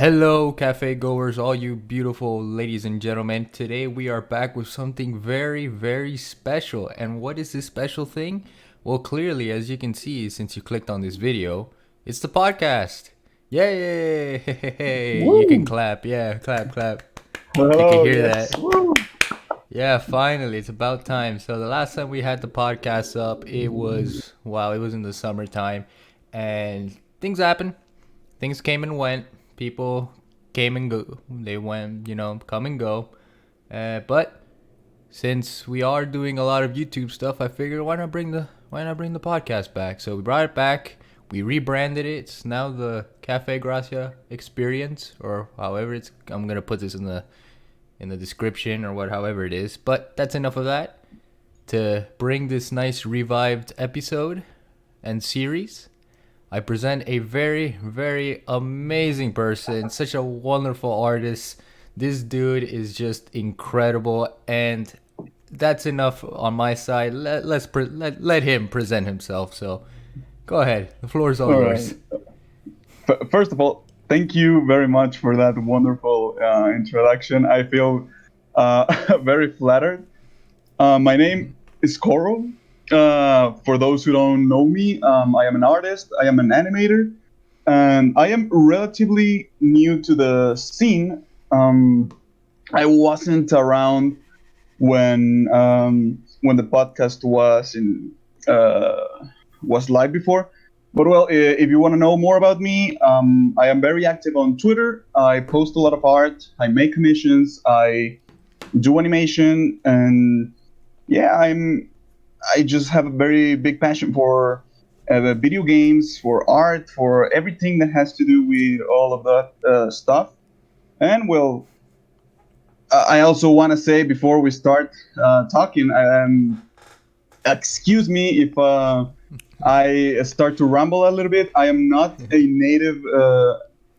Hello, cafe goers, all you beautiful ladies and gentlemen. Today we are back with something very, very special. And what is this special thing? Well, clearly, as you can see, since you clicked on this video, it's the podcast. Yay! You can Woo! clap. Yeah, clap, clap. You can Hello, hear yes. that. Woo! Yeah, finally, it's about time. So the last time we had the podcast up, it was in the summertime, and things happened. Things came and went. People came and go. They went, come and go. But since we are doing a lot of YouTube stuff, I figured why not bring the podcast back? So we brought it back. We rebranded it. It's now the Cafe Gracia Experience, or however it's. I'm gonna put this in the description or however it is. But that's enough of that. To bring this nice revived episode and series, I present a very, very amazing person, such a wonderful artist. This dude is just incredible, and that's enough on my side. Let him present himself. So, go ahead. The floor is all All yours. right. First of all, thank you very much for that wonderful introduction. I feel very flattered. My name is Koro. For those who don't know me, I am an artist, I am an animator, and I am relatively new to the scene. I wasn't around when the podcast was live before. But well, if you want to know more about me, I am very active on Twitter. I post a lot of art. I make commissions. I do animation, and yeah, I just have a very big passion for video games, for art, for everything that has to do with all of that stuff. And well, I also want to say before we start talking, excuse me if I start to ramble a little bit. I am not a native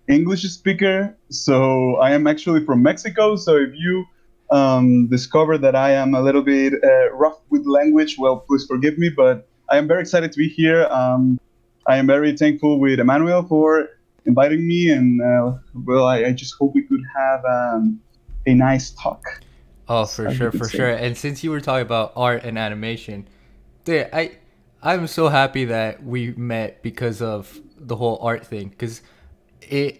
English speaker, so I am actually from Mexico. So if you discover that I am a little bit rough with language, well, please forgive me. But I am very excited to be here. I am very thankful with Emmanuel for inviting me, and well, I just hope we could have a nice talk, Oh, for as we sure, could for say. sure. And since you were talking about art and animation, dude, I'm so happy that we met because of the whole art thing. Because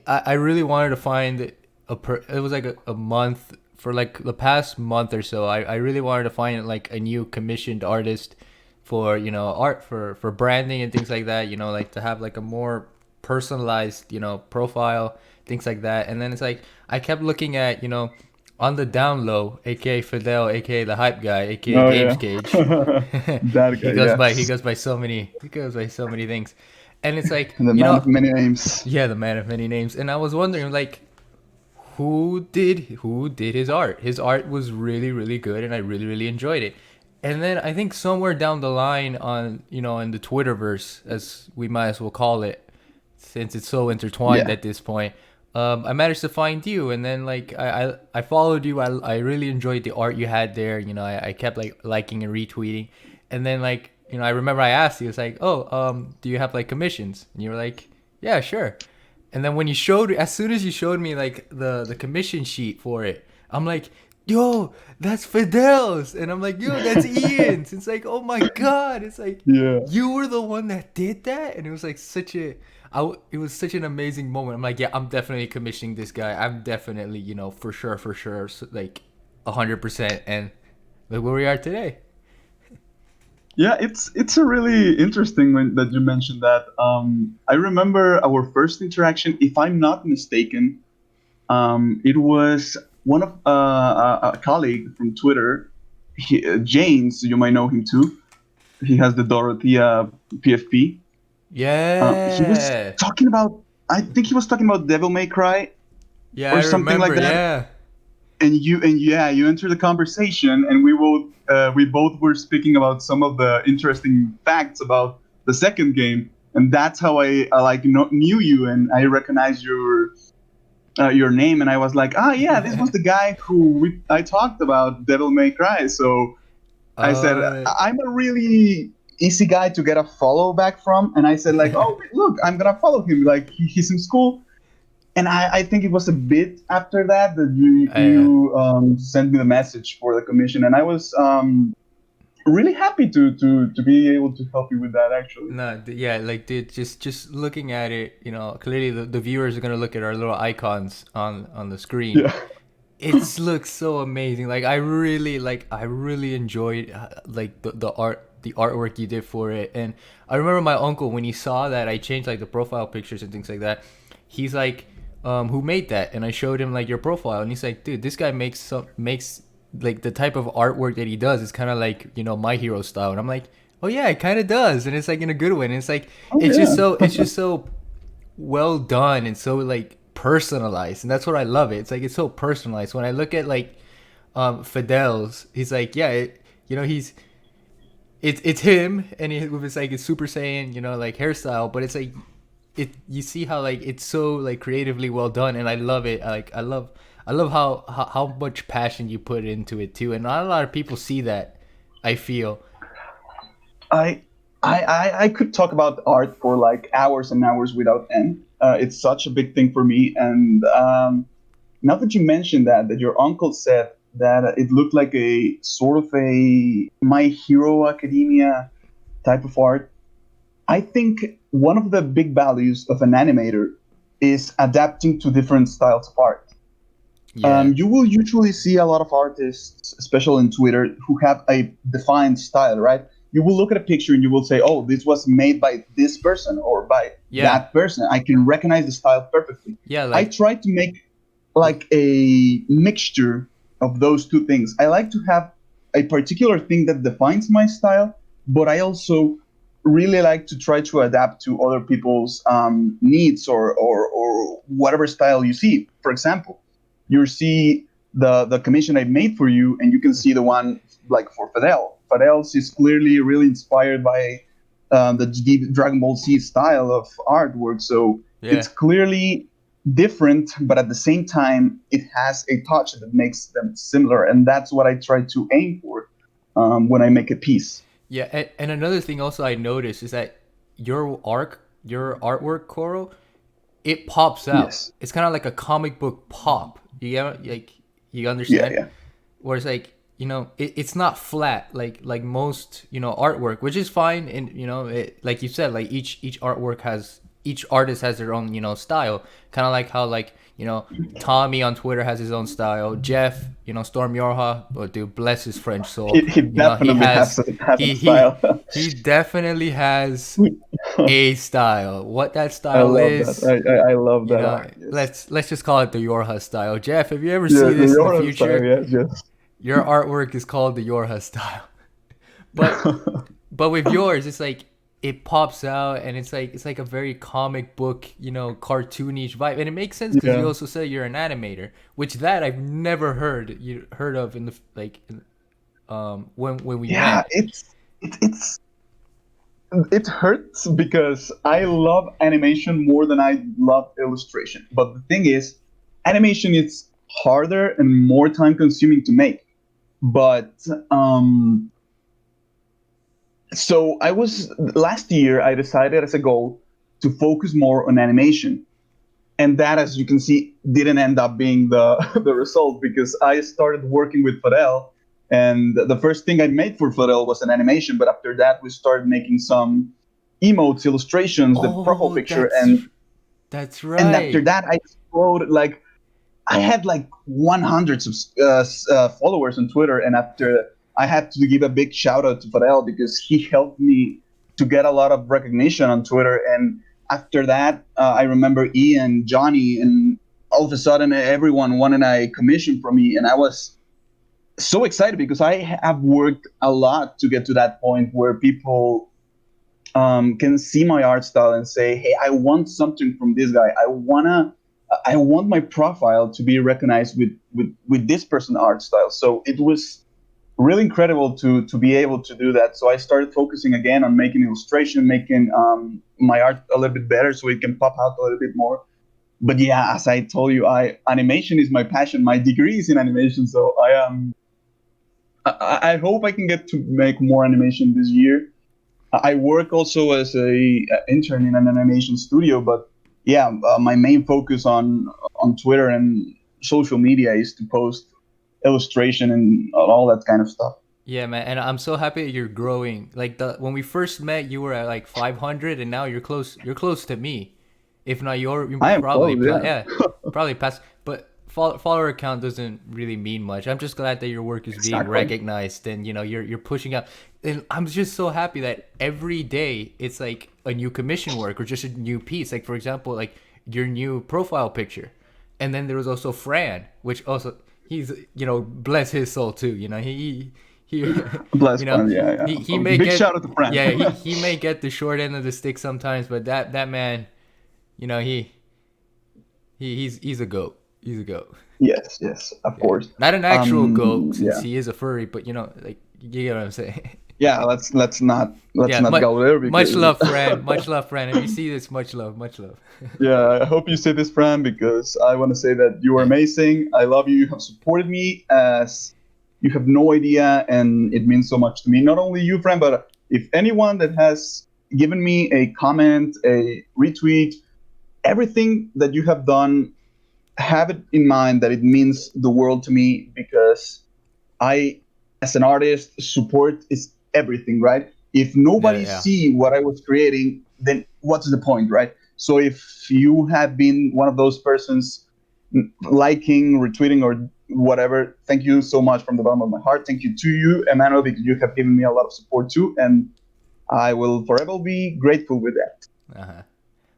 I really wanted to find it was like a month for like the past month or so. I really wanted to find like a new commissioned artist for art for branding and things like that. Like to have like a more personalized profile, things like that. And then it's like I kept looking at on the down low, aka Fidel, aka the hype guy, aka Oh Games yeah, Cage. that he guy. goes by he Yes, goes by so many things, and it's like the man of many names. yeah, the man of many names. And I was wondering like who did his art. His art was really, really good, and I really, really enjoyed it. And then I think somewhere down the line on in the Twitterverse, as we might as well call it, since it's so intertwined Yeah. at this point, I managed to find you. And then like I followed you. I really enjoyed the art you had there. I kept like liking and retweeting. And then like I remember I asked you, it's like, oh, do you have like commissions? And you were like, yeah, sure. And then as soon as you showed me like the commission sheet for it, I'm like, yo, that's Fidel's. And I'm like, yo, that's Ian's. It's like, oh my God. It's like, Yeah. you were the one that did that? And it was like it was such an amazing moment. I'm like, yeah, I'm definitely commissioning this guy. I'm definitely, for sure, like 100%. And look where we are today. Yeah, it's a really interesting that you mentioned that. I remember our first interaction, if I'm not mistaken. It was one of a colleague from Twitter, James. You might know him too. He has the Dorothea PFP. He was Yeah. talking about. I think he was talking about Devil May Cry Yeah, or I something like remember. that. Yeah. And yeah, you entered the conversation, and we both were speaking about some of the interesting facts about the second game, and that's how I like knew you, and I recognized your name, and I was like, ah, yeah, this was the guy I talked about Devil May Cry. So I said, uh, I'm a really easy guy to get a follow back from, and I said like, oh, look, I'm gonna follow him. Like he seems cool. and I think it was a bit after that that Uh, you sent me the message for the commission, and I was really happy to be able to help you with that actually. no, yeah, like dude, just looking at it, clearly the viewers are gonna look at our little icons on the screen. Yeah. It looks so amazing. I really enjoyed the artwork you did for it. And I remember my uncle when he saw that I changed like the profile pictures and things like that. He's like, who made that? And I showed him like your profile, and he's like, dude, this guy makes like the type of artwork that he does is kind of like my hero style. And I'm like, oh yeah, it kind of does, and it's like in a good way. And it's like Oh it's just so well done and so like personalized, and that's what I love. It's so personalized. When I look at like Fidel's, he's like, yeah, he's it's him, and he with his like his Super Saiyan, like hairstyle, but it's like you see how like it's so like creatively well done, and I love it. I love how much passion you put into it too, and not a lot of people see that. I feel. I, I could talk about art for like hours and hours without end. It's such a big thing for me, and now that you mentioned that your uncle said that it looked like a sort of a My Hero Academia type of art. I think one of the big values of an animator is adapting to different styles of art. Yeah. You will usually see a lot of artists, especially on Twitter, who have a defined style, right? You will look at a picture and you will say, "Oh, this was made by this person or by Yeah. that person." I can recognize the style perfectly. Yeah. I Like. try to make like a mixture of those two things. I like to have a particular thing that defines my style, but I also really like to try to adapt to other people's needs or whatever style you see. For example, you see the commission I made for you, and you can see the one like for Fidel. Fidel's is clearly really inspired by the Dragon Ball Z style of artwork, so Yeah. it's clearly different, but at the same time, it has a touch that makes them similar, and that's what I try to aim for when I make a piece. Yeah, and another thing also I noticed is that your artwork, Koro, it pops out. Yes. It's kind of like a comic book pop. You Yeah. understand? Yeah. Where it's like it's not flat like most artwork, which is fine. And like you said, like each artist has their own style. Kind of like how like Tommy on Twitter has his own style. Jeff, Storm Yorha, oh, dude, bless his French soul. He He definitely has has a he he style. he definitely has a style. What that I style love that. is, I love that art. Yes. let's just call it the Yorha style. Jeff, if you ever Yeah, see the this in the Yoran style. future, Yes. Yes. your artwork is called the Yorha style. But with yours, it's like it pops out, and it's like a very comic book, cartoonish vibe, and it makes sense because you Yeah. also say you're an animator, which that I've never heard of in the like when we Yeah. met. It's it hurts because I love animation more than I love illustration. But the thing is, animation is harder and more time consuming to make. But so I was last year I decided as a goal to focus more on animation. And that, as you can see, didn't end up being the the result because I started working with Fadel, and the first thing I made for Fadel was an animation. But after that, we started making some emotes, illustrations, the profile Oh, picture, that's and after right. that, I exploded. Like I had like 100 followers on Twitter, and after I had to give a big shout out to Fadel because he helped me to get a lot of recognition on Twitter. And after that, I remember Ian, Johnny, and all of a sudden everyone wanted a commission from me, and I was so excited because I have worked a lot to get to that point where people can see my art style and say, "Hey, I want something from this guy. I want my profile to be recognized with this person art style." So it was really incredible to be able to do that. So I started focusing again on making illustration, making my art a little bit better so it can pop out a little bit more. But yeah, as I told you, I animation is my passion. My degree is in animation, so I hope I can get to make more animation this year. I work also as a intern in an animation studio, but yeah, my main focus on Twitter and social media is to post illustration and all that kind of stuff. Yeah, man, and I'm so happy that you're growing. Like the when we first met, you were at like 500, and now you're close. You're close to me. If not, you're I am probably close, yeah. yeah, probably past. But follower count doesn't really mean much. I'm just glad that your work is being Exactly. recognized, and you're pushing out. And I'm just so happy that every day it's like a new commission work or just a new piece. Like for example, like your new profile picture, and then there was also Fran, which also he's bless his soul too. He Bless Fran, yeah, yeah. he A may big get shout out to Fran. yeah he may get the short end of the stick sometimes, but that man, you know he's a goat. He's a goat. Yes, yes, of Yeah, course. not an actual goat since Yeah, he is a furry, but like you get what I'm saying. yeah. Let's Yeah, not go there much because love, Fran. Much love, Fran. If you see this, much love, much love. yeah. I hope you say this, Fran, because I want to say that you are Yeah, amazing. I love you. You have supported me as you have no idea, and it means so much to me. Not only you, Fran, but if anyone that has given me a comment, a retweet, everything that you have done, have it in mind that it means the world to me because I, as an artist, support is everything, right? If yeah, nobody yeah. see what I was creating, then what's the point, right? So if you have been one of those persons liking, retweeting, or whatever, thank you so much from the bottom of my heart. Thank you to you, Emmanuel, because you have given me a lot of support too, and I will forever be grateful with that. Uh-huh.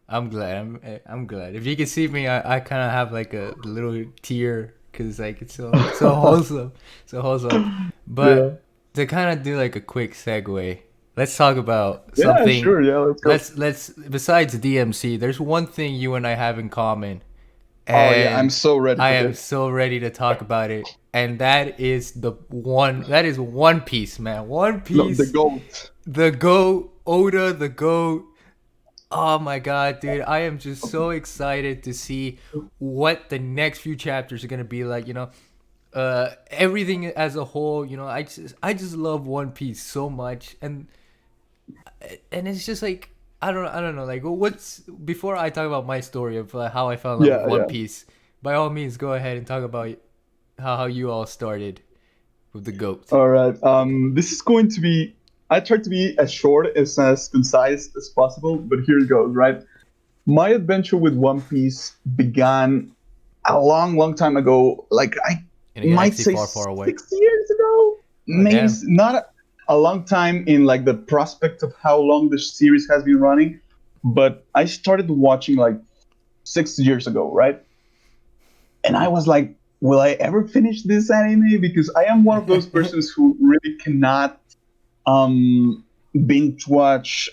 I'm glad. I'm glad. If you can see me, I kind of have like a little tear because like it's so wholesome, so wholesome. Yeah. But to kind of do like a quick segue, let's talk about Yeah, something. sure. Yeah, let's go. Let's besides DMC, there's one thing you and I have in common, Oh yeah, I'm and so ready I for am this. so ready to talk about it. And that is One Piece, man. One No, the Piece, goat. the goat, Oda, the goat. Oh my god, dude. I am just so excited to see what the next few chapters are going to be like, everything as a whole, I just love One Piece so much and it's just like I don't know like what's before I talk about my story of how I fell in love with Yeah, One yeah. Piece. By all means, go ahead and talk about how you all started with the goat. All right. This is going to be. I try to be as short as concise as possible, but here it goes. Right. My adventure with One Piece began a long, long time ago. Like I In a might galaxy say far, far away. 6 years ago. Oh Maybe damn. not a long time in like the prospect of how long the series has been running, but I started watching like 6 years ago, right? And I was like, will I ever finish this anime? Because I am one of those persons who really cannot binge watch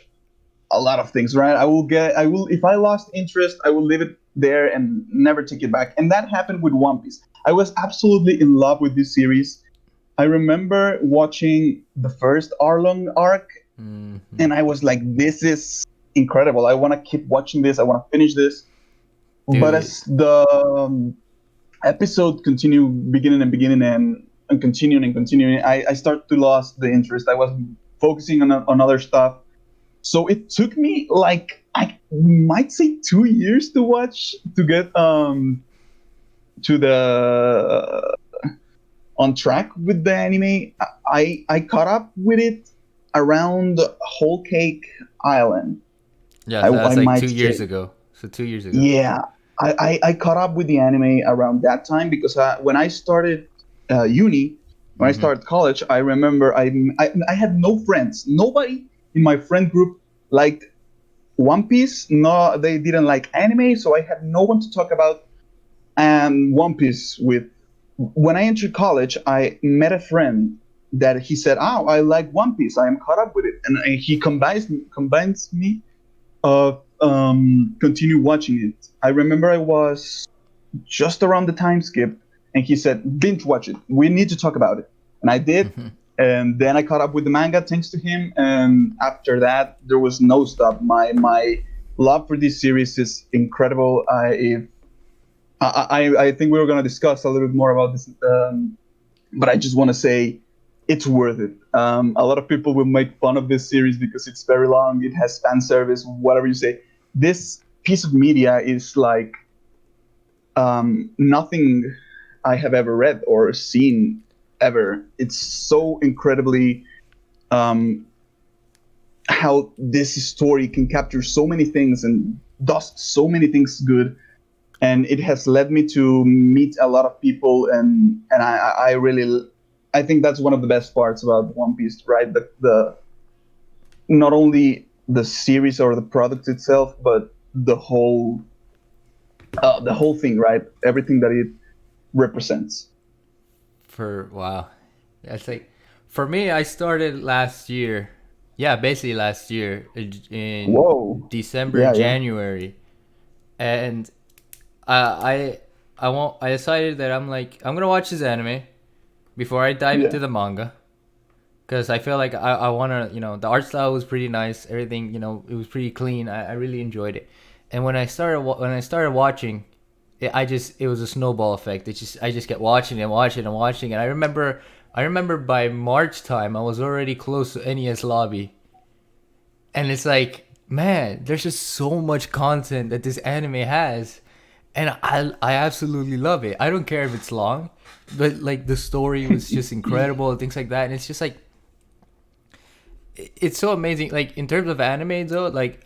a lot of things, right? I will, if I lost interest, I will leave it there and never take it back. And that happened with One Piece. I was absolutely in love with this series. I remember watching the first Arlong arc, Mhm. and I was like, this is incredible. I want to keep watching this. I want to finish this. But Dude. as the episode continue beginning and continuing and continuing, I start to lose the interest. I was focusing on other stuff. So it took me like I might say 2 years to get to the on track with the anime. I caught up with it around Whole Cake Island. Yeah, I, so I that's like might 2 years say. ago. So 2 years ago. Yeah, I caught up with the anime around that time because when I started uni, when I Mm-hmm. started college, I remember I had no friends. Nobody in my friend group liked One Piece. No, they didn't like anime, so I had no one to talk about One Piece with. When I entered college, I met a friend that he said, "Oh, I like One Piece. I am caught up with it," and he combines me continue watching it. I remember I was just around the time skip, and he said, "Binge watch it. We need to talk about it." And I did, Mm-hmm. and then I caught up with the manga thanks to him. And after that, there was no stop. My love for this series is incredible. I think we were gonna discuss a little bit more about this, but I just want to say it's worth it. A lot of people will make fun of this series because it's very long. It has fan service, whatever you say. This piece of media is like nothing I have ever read or seen ever. It's so incredibly um, how this story can capture so many things and does so many things good. And it has led me to meet a lot of people, and I really, I think that's one of the best parts about One Piece, right? The not only the series or the product itself, but the whole thing, right? Everything that it represents. For wow, that's like for me. I started last year. Yeah, basically last year in Whoa. December, Yeah, yeah, January, and I I won't. I decided that I'm gonna watch this anime before I dive yeah, into the manga because I feel like I wanna the art style was pretty nice. Everything it was pretty clean. I really enjoyed it. And when I started watching, it was a snowball effect. I just kept watching and watching and watching. And I remember by March time I was already close to NES lobby, and it's like, man, there's just so much content that this anime has, and I absolutely love it. I don't care if it's long, but like the story was just incredible and things like that. And it's just like it's so amazing. Like in terms of anime though, like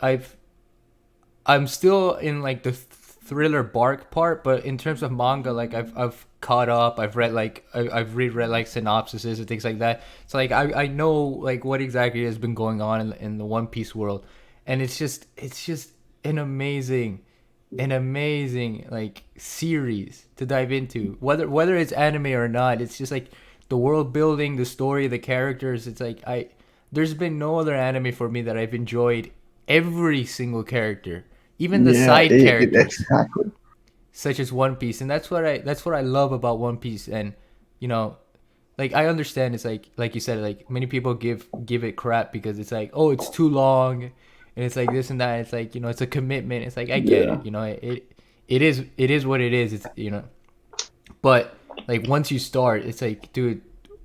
I'm still in like the thriller bark part, but in terms of manga, like I've caught up. I've read like I've reread like synopsises and things like that. So like I know like what exactly has been going on in the One Piece world, and it's just an amazing like series to dive into. Whether it's anime or not, it's just like the world building, the story, the characters. It's like I there's been no other anime for me that I've enjoyed every single character, even the yeah. side characters, Exactly. such as One Piece. And that's what I love about One Piece. And you know, like I understand it's like you said, like many people give it crap because it's like, oh, it's too long, and it's like this and that. It's like it's a commitment. It's like I get Yeah, it. It is what it is. It's but like once you start, it's like, dude,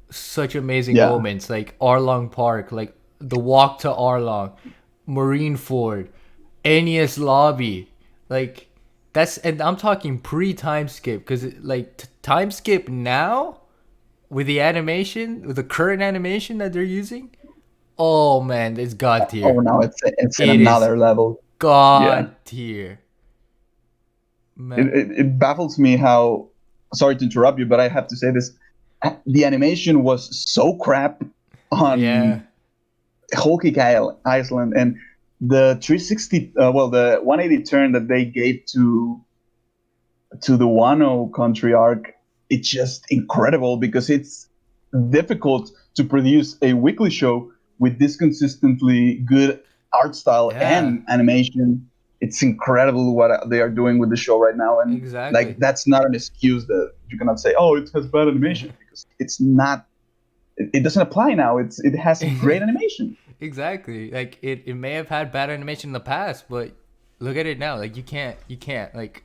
such amazing yeah. moments like Arlong Park, like the walk to Arlong, Marineford, NES lobby, like and I'm talking pre time skip because like time skip now with the animation, with the current animation that they're using. Oh man, it's god Oh, tier. now it's in It is another level. Yeah. god tier, it, man. it, it baffles me how, sorry to interrupt you, but I have to say this. The animation was so crap Yeah, on Whole Cake Iceland, and the 360, well, the 180 turn that they gave to the Wano country arc, it's just incredible because it's difficult to produce a weekly show with this consistently good art style yeah, and animation. It's incredible what they are doing with the show right now, and like exactly. that's not an excuse that you cannot say, oh, it has bad animation, because it's not. It doesn't apply now. It has great animation. Exactly. Like it may have had bad animation in the past, but look at it now. Like you can't like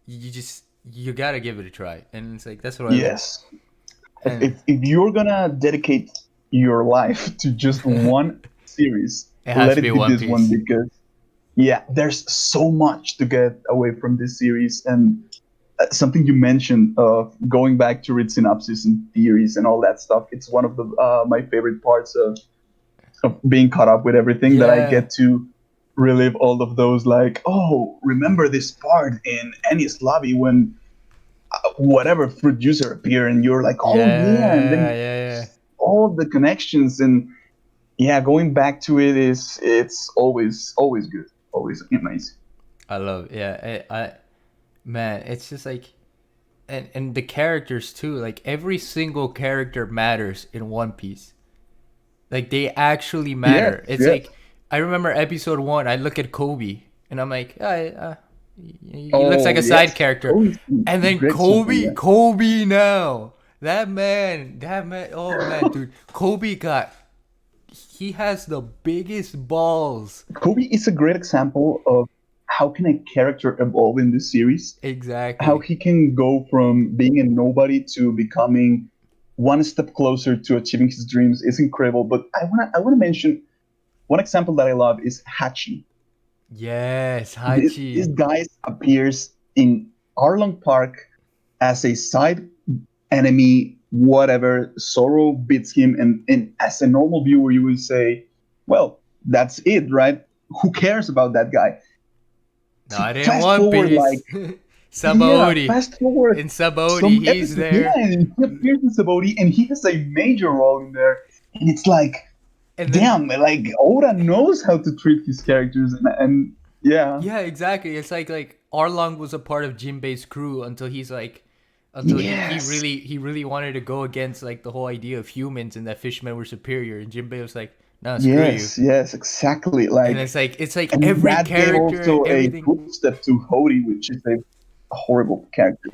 you gotta give it a try. And it's like that's what I Yes. and If you're gonna dedicate your life to just it one series, has let to be it be One this one, Piece. because yeah, there's so much to get away from this series. And something you mentioned of going back to read synopsis and theories and all that stuff, it's one of the my favorite parts of being caught up with everything, that I Yeah. get to relive all of those, like, oh, remember this part in Ennis lobby when whatever fruit juicer appear, and you're like, oh yeah, and Yeah, then yeah, yeah. all the connections. And yeah, going back to it is, it's always good, always amazing. I love it. Yeah, man, it's just like and the characters too. Like every single character matters in One Piece. Like they actually Yes, matter. It's yes. like I remember episode 1, I look at Kobe and I'm like, he looks like Oh a side yes, character. Kobe's And a then great example. Yeah, Kobe now. That man, oh man, dude. He has the biggest balls. Kobe is a great example of how can a character evolve in this series, how Exactly. he can go from being a nobody to becoming one step closer to achieving his dreams is incredible. But I wanna mention one example that I love is Hachi. Yes, This Hachi. guy appears in Arlong Park as a side enemy, whatever. Sorrow beats him, and as a normal viewer, you will say, well, that's it, right? Who cares about that guy? Not in Fast One forward, Piece. like, yeah, Sabaody. fast forward In Sabaody, some he's episodes, yeah, there. and he appears in Saboti, and he has a major role in there, and it's like, And then, damn, like Oda knows how to treat his characters, and yeah, yeah, exactly. It's like Arlong was a part of Jinbei's crew until he's like, until yes, he really wanted to go against like the whole idea of humans and that fishmen were superior. And Jinbei was like, nah, screw you. yes, exactly. And Like, it's like and every that gave character, also a everything. footstep to Hody, which is a horrible character.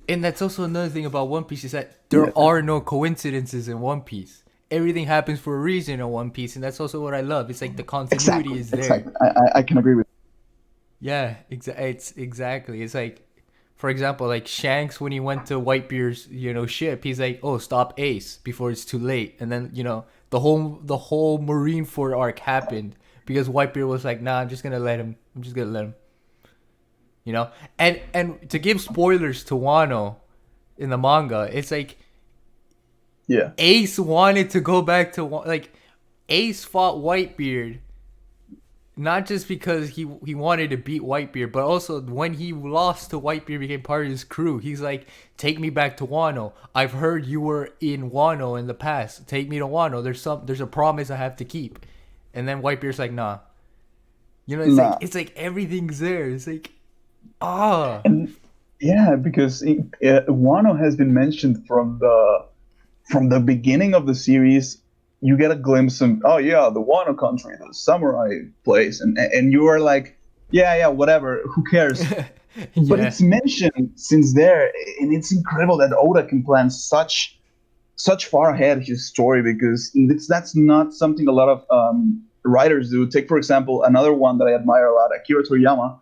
And that's also another thing about One Piece is that Yeah, there are no coincidences in One Piece. Everything happens for a reason in One Piece, and that's also what I love. It's like the continuity exactly, is there. exactly. I can agree with. Yeah, it's exactly. It's like, for example, like Shanks when he went to Whitebeard's, ship, he's like, "Oh, stop Ace before it's too late." And then the whole Marineford arc happened because Whitebeard was like, "Nah, I'm just gonna let him. I'm just gonna let him." You know, and to give spoilers to Wano in the manga, it's like Yeah, Ace wanted to go back to like Ace fought Whitebeard not just because he wanted to beat Whitebeard, but also when he lost to Whitebeard, became part of his crew. He's like, "Take me back to Wano. I've heard you were in Wano in the past. Take me to Wano. There's a promise I have to keep." And then Whitebeard's like, "Nah." nah, It's like everything's there. It's like ah and yeah, because Wano has been mentioned from the beginning of the series. You get a glimpse of, oh yeah, the Wano country, the samurai place, and you are like, yeah, whatever, who cares? But yeah it's mentioned since there, and it's incredible that Oda can plan such far ahead his story, because that's not something a lot of writers do. Take for example another one that I admire a lot, Akira Toriyama.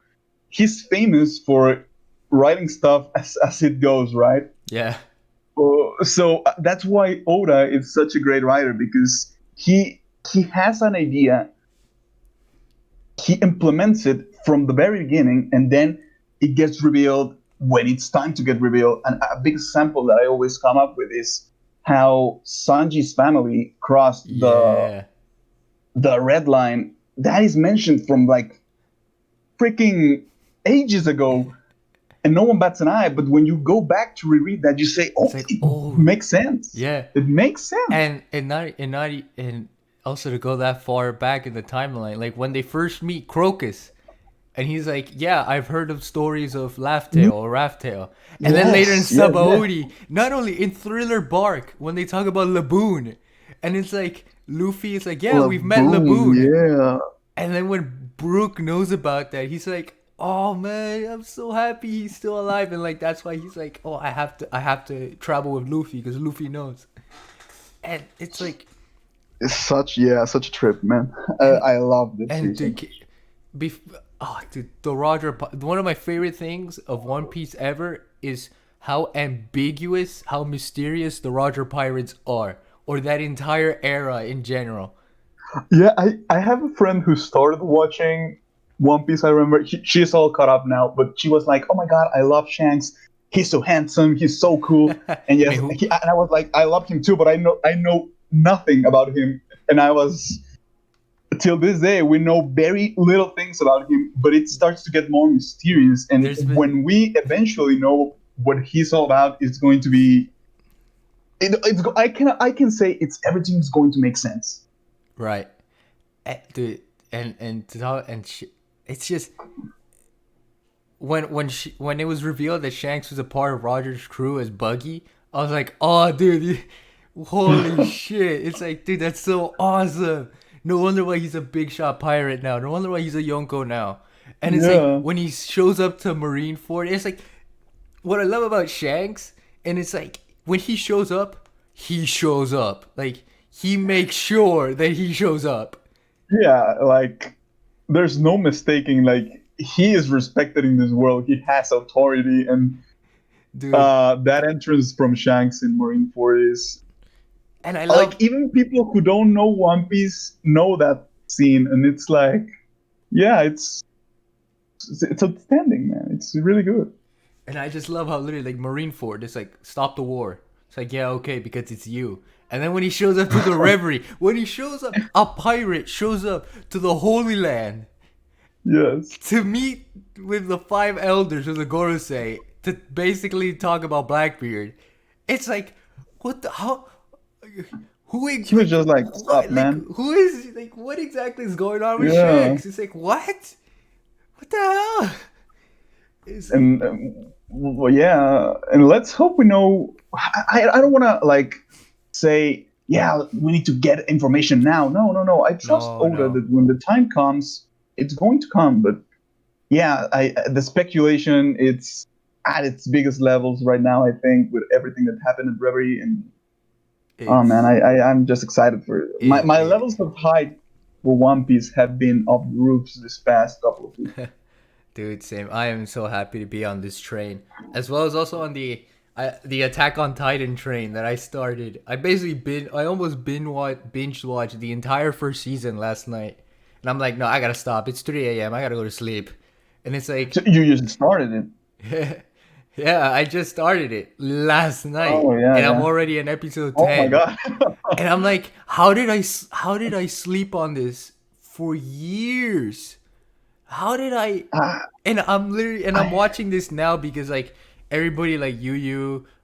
He's famous for writing stuff as it goes, right? yeah So that's why Oda is such a great writer, because he has an idea, he implements it from the very beginning, and then it gets revealed when it's time to get revealed. And a big example that I always come up with is how Sanji's family crossed yeah. the red line. That is mentioned from like freaking ages ago, and no one bats an eye. But when you go back to reread that, you say, It's "Oh, like it oh makes sense. yeah. It makes sense." And also to go that far back in the timeline, like when they first meet Crocus, and he's like, "Yeah, I've heard of stories of Laugh-Tale or Raft-Tail," and then later in Yes. Sabaody, not only in Thriller Bark when they talk about Laboon, and it's like Luffy is like, "Yeah, we've met Boom, Laboon," yeah. and then when Brook knows about that, he's like, "Oh man, I'm so happy he's still alive," and like that's why he's like, "Oh, I have to travel with Luffy because Luffy knows," and it's like It's such a trip, man. and I love this and season. dude, dude, the one of my favorite things of One Piece ever is how ambiguous, how mysterious the Roger Pirates are, or that entire era in general. Yeah, I have a friend who started watching One Piece. I remember she's all caught up now, but she was like, "Oh my god, I love Shanks. He's so handsome. He's so cool." And I mean, yes, and I was like, "I love him too," but I know nothing about him. And I was, till this day, we know very little things about him, but it starts to get more mysterious. And there's been when we eventually know what he's all about, it's going to be. I can say it's everything's going to make sense. right, dude, and to talk it's just when it was revealed that Shanks was a part of Roger's crew as Buggy, I was like, "Oh, dude, holy shit!" It's like, dude, that's so awesome. No wonder why he's a big shot pirate now. No wonder why he's a Yonko now. And it's like Yeah. when he shows up to Marineford, it's like what I love about Shanks, and it's like when he shows up, he shows up. Like he makes sure that he shows up. Yeah, like there's no mistaking. Like he is respected in this world. He has authority, and Dude. that entrance from Shanks in Marineford is And I like, love even people who don't know One Piece know that scene, and it's like, yeah, it's. it's outstanding, man. It's really good. And I just love how literally like Marineford is like stop the war. It's like yeah okay because it's you. And then when he shows up to the reverie, when he shows up, a pirate shows up to the Holy Land Yes. to meet with the five elders of the Gorosei to basically talk about Blackbeard. It's like what the how He was just like, what "Stop, man." who is like what exactly is going on with Yeah. Shanks? It's like what the hell? It's like And well, yeah, and let's hope we know. I don't want to like say, yeah, we need to get information now. No, no, no. I trust no Oda no. that when the time comes, it's going to come. But yeah, the speculation it's at its biggest levels right now. I think with everything that happened at Reverie, and oh man, It's I'm just excited for it. My levels of hype for One Piece have been off the roofs this past couple of weeks. dude, same. I am so happy to be on this train, as well as also on the Attack on Titan train that I started. I almost binge watched the entire first season last night, and I'm like, no, I gotta stop. It's 3 a.m. I gotta go to sleep, and it's like, So you just started it. yeah, I just started it last night, Oh yeah, and I'm yeah. already in episode Oh my 10, god. and I'm like, how did I sleep on this for years? How did I? Ah, And I'm I watching this now because like everybody like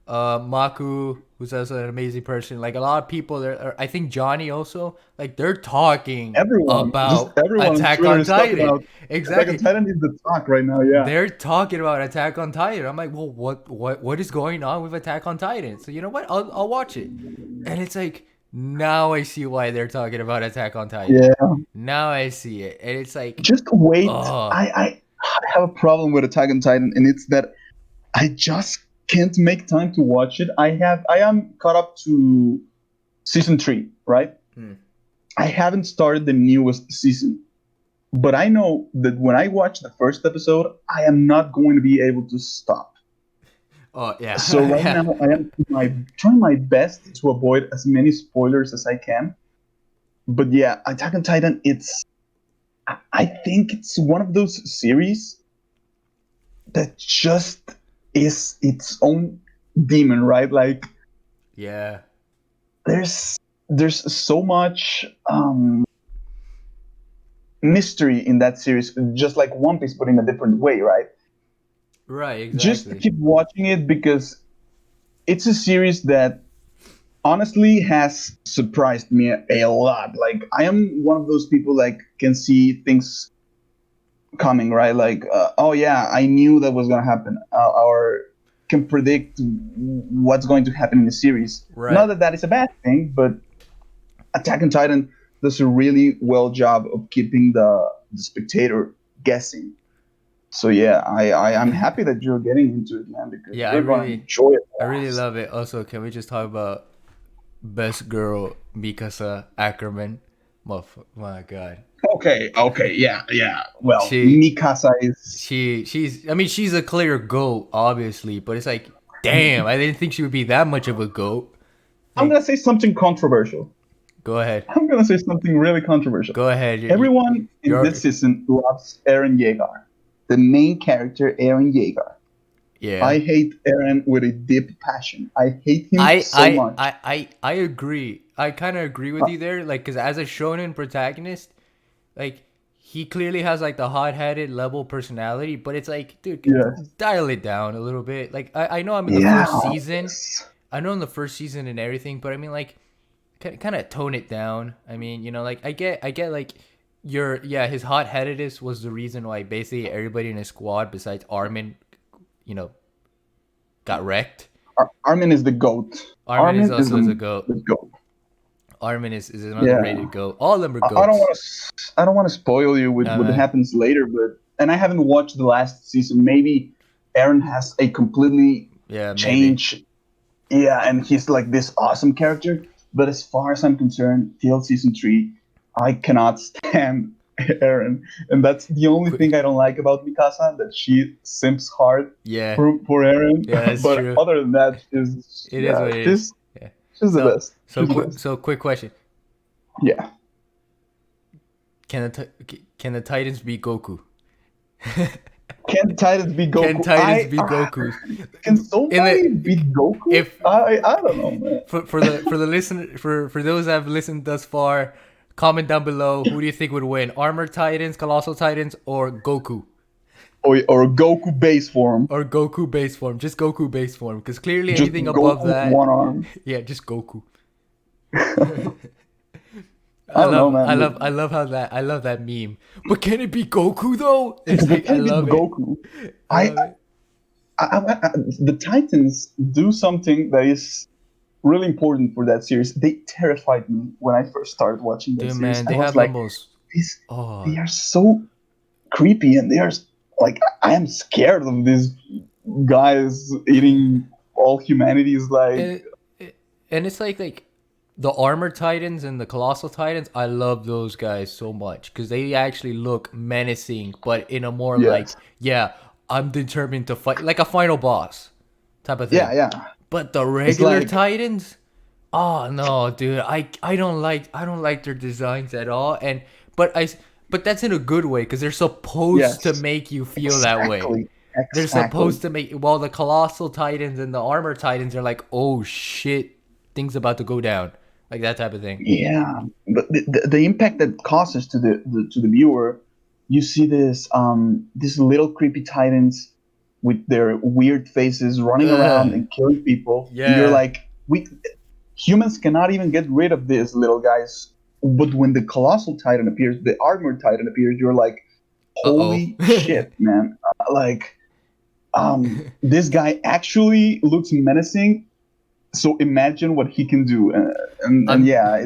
Maku, who's also an amazing person, like a lot of people there. I think Johnny also, like they're talking just about everyone on Attack Twitter on is talking Titan. about Attack on Exactly, Titan is the talk right now. Yeah. they're talking about Attack on Titan. I'm like, well, what is going on with Attack on Titan? So you know what? I'll watch it, and it's like now I see why they're talking about Attack on Titan. Yeah. Now I see it, and it's like, Just wait. oh I have a problem with Attack on Titan, and it's that I just can't make time to watch it. I am caught up to season 3, right? hmm. I haven't started the newest season. But I know that when I watch the first episode, I am not going to be able to stop. Oh yeah, So right yeah. now, I am trying my best to avoid as many spoilers as I can. But yeah, Attack on Titan, I think it's one of those series that just is its own demon, right? Like Yeah. there's there's so much mystery in that series, just like One Piece, but in a different way, right? Right, Just exactly. keep watching it because it's a series that honestly has surprised me a lot. Like I am one of those people like can see things coming, right? Like oh yeah, I knew that was gonna happen, or can predict what's going to happen in the series. Not Right. that that is a bad thing, but Attack on Titan does a really well job of keeping the spectator guessing. So yeah, I'm happy that you're getting into it, man, because Yeah, you're gonna enjoy it. I really love it. Also, can we just talk about best girl Mikasa Ackerman? My God. Okay, okay, yeah, yeah. Well, She Mikasa is. she's I mean she's a clear goat, obviously, but it's like, damn, I didn't think she would be that much of a goat. I'm Like, gonna say something controversial. go ahead. I'm gonna say something really controversial. Go ahead. Everyone in this You're season loves Eren Yeager, the main character, Eren Yeager. yeah. I hate Eren with a deep passion. I hate him I so I much. I I agree. I kind of agree with Uh, you there. Like, cause as a shonen protagonist, like he clearly has like the hot-headed level personality, but it's like, dude, yes. dial it down a little bit. Like, I know I'm in the Yeah. first season. I know in the first season and everything, but I mean, like, kind of tone it down. I mean, you know, like I get like your yeah, his hot-headedness was the reason why basically everybody in his squad besides Armin, you know, got wrecked. Armin is the goat. Armin is Armin is also is a goat. the goat. Armin is an Yeah. underrated goat. All of them are I don't goats. want to. I don't want to spoil you with Nah, what man. happens later, but and I haven't watched the last season. Maybe Eren has a completely Yeah, maybe. change. Yeah, and he's like this awesome character. But as far as I'm concerned, till season 3, I cannot stand Eren, and that's the only Qu- thing I don't like about Mikasa, that she simps hard Yeah, for Eren. yeah, that's But true. other than that, she's It is yeah, what it is. Yeah. she's the So best. She's the best. quick question: Yeah. Can the Titans beat Goku? Can Titans beat Can Goku? Titans beat Goku's? Can In somebody the beat Goku? if I don't know, man. for the listener for those that have listened thus far, comment down below who do you think would win: Armored Titans, Colossal Titans, or Goku? Or Goku base form. Or Goku base form, just Goku base form, because clearly Just anything above Goku with that, one arm. yeah, just Goku. I don't know, man. I love that meme. But can it be Goku though? It's But like I can it beat love it. Goku? I I, love it. the Titans do something that is really important for that series. They terrified me when I first started watching that Dude, series. man, I they was have the like, most. these Oh, they are so creepy, and they are like, I am scared of these guys eating all humanity's like. and and it's like the Armored Titans and the Colossal Titans. I love those guys so much because they actually look menacing, but in a more like, Yes. yeah, I'm determined to fight, like a final boss type of Yeah, thing. yeah. But the It's regular like, Titans, oh no, dude, I don't like their designs at all. But that's in a good way because they're supposed to yes, make you feel that way. exactly, They're exactly. supposed to make, while the Colossal Titans and the Armor Titans are like, oh shit, things about to go down, like that type of thing. Yeah, but the impact that causes to the viewer, you see this these little creepy titans with their weird faces running around Ugh, and killing people, and you're yeah. like, we humans cannot even get rid of these little guys. But when the colossal titan appears, the armored titan appears, you're like, Uh oh. holy shit, man! Like, this guy actually looks menacing. So imagine what he can do, and I'm, yeah,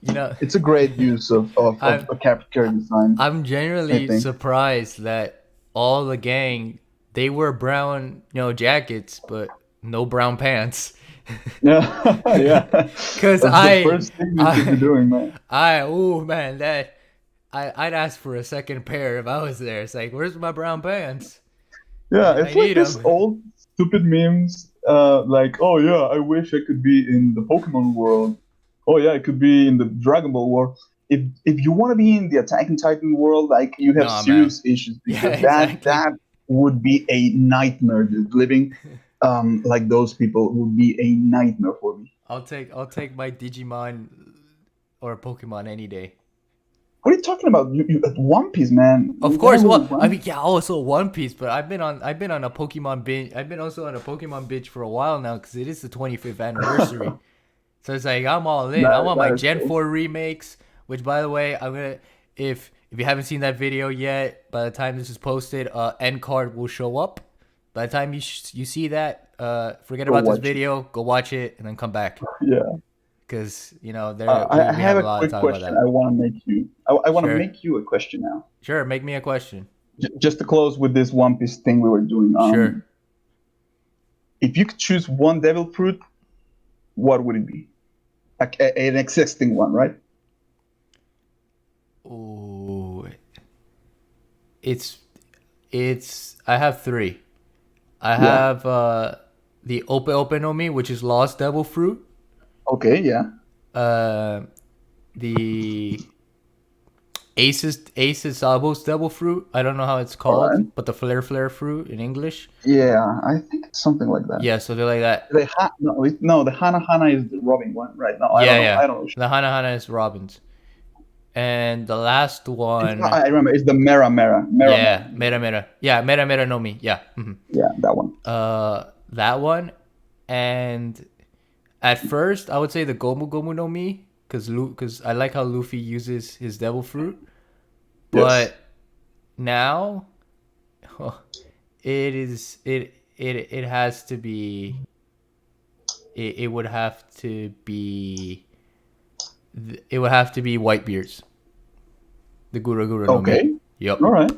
you know, it's a great use of I'm a character design, I'm I generally think. surprised that all the gang they wear brown, jackets, but no brown pants. Yeah, yeah. Cause That's the first thing you should be I, doing, man. oh man, I'd ask for a second pair if I was there. It's like, where's my brown pants? Yeah, I it's like need this them. old stupid memes. Like, oh yeah, I wish I could be in the Pokemon world. Oh yeah, I could be in the Dragon Ball world. If you want to be in the Attack on Titan world, like you have Nah, man. serious issues Yeah, because exactly. that would be a nightmare. Dude. Living like those people would be a nightmare for me. I'll take my Digimon or Pokemon any day. What are you talking about? One Piece, man. Of You gotta course, live well, with I One. mean, yeah, also One Piece, but I've been on a Pokemon binge. I've been also on a Pokemon binge for a while now because it is the 25th anniversary. So it's like I'm all in. I want my That is Gen cool. 4 remakes, which by the way, I'm gonna if you haven't seen that video yet, by the time this is posted, end card will show up. By the time you see that, forget Go about this watch it. video, go watch it, and then come back Yeah. because there I we have have a a lot to quick talk about question. that. I want to make you. I want to Sure, make you a question now. sure. Make me a question. Just to close with this One Piece thing we were doing. Sure. If you could choose one devil fruit, what would it be? An existing one, right? Ooh, it's I have three. I Yeah. have the Ope Ope no Mi, which is Lost Devil Fruit. Okay. Yeah. Uh, the Aces Sabos Devil Fruit. I don't know how it's All called, right. but the Flare fruit in English. Yeah. I think it's something like that. Yeah, so they're like that. No, the Hana Hana is the robbing one, right? No, I don't Yeah, know. yeah. I don't know. The Hana Hana is Robin's, and the last one, I remember. It's the Mera Mera Mera Mera. yeah, Mera Mera. Yeah, Mera Mera no Mi. Yeah. Yeah, that one. That one, and at first I would say the Gomu Gomu no Mi, because I like how Luffy uses his Devil Fruit, Yes. but now it has to be it would have to be Whitebeard's, the Gura Gura no Mi. Okay. Yep. All right.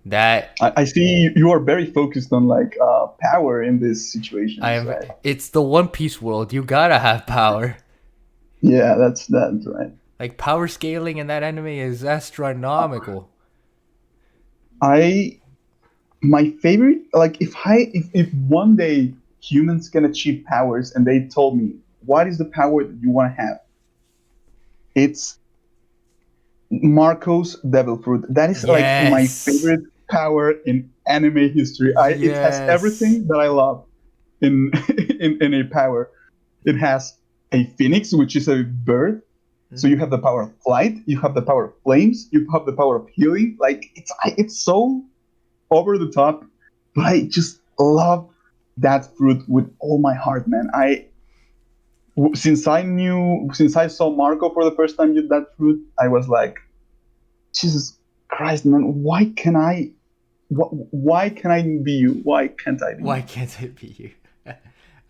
That I see you are very focused on like power in these situations, right? it's the One Piece world. You gotta have power. Yeah, that's right. Like power scaling in that anime is astronomical. I my favorite like if one day humans can achieve powers and they told me what is the power that you want to have, it's Marco's Devil Fruit. That is like my Yes. favorite power in anime history. It has Yes. everything that I love in in a power. It has a phoenix, which is a bird. So you Hmm. have the power of flight, you have the power of flames, you have the power of healing. Like it's so over the top, but I just love that fruit with all my heart, man. Since I saw Marco for the first time use that fruit, I was like, Jesus Christ, man, why can I be you? Why can't I be Why you? can't it be you?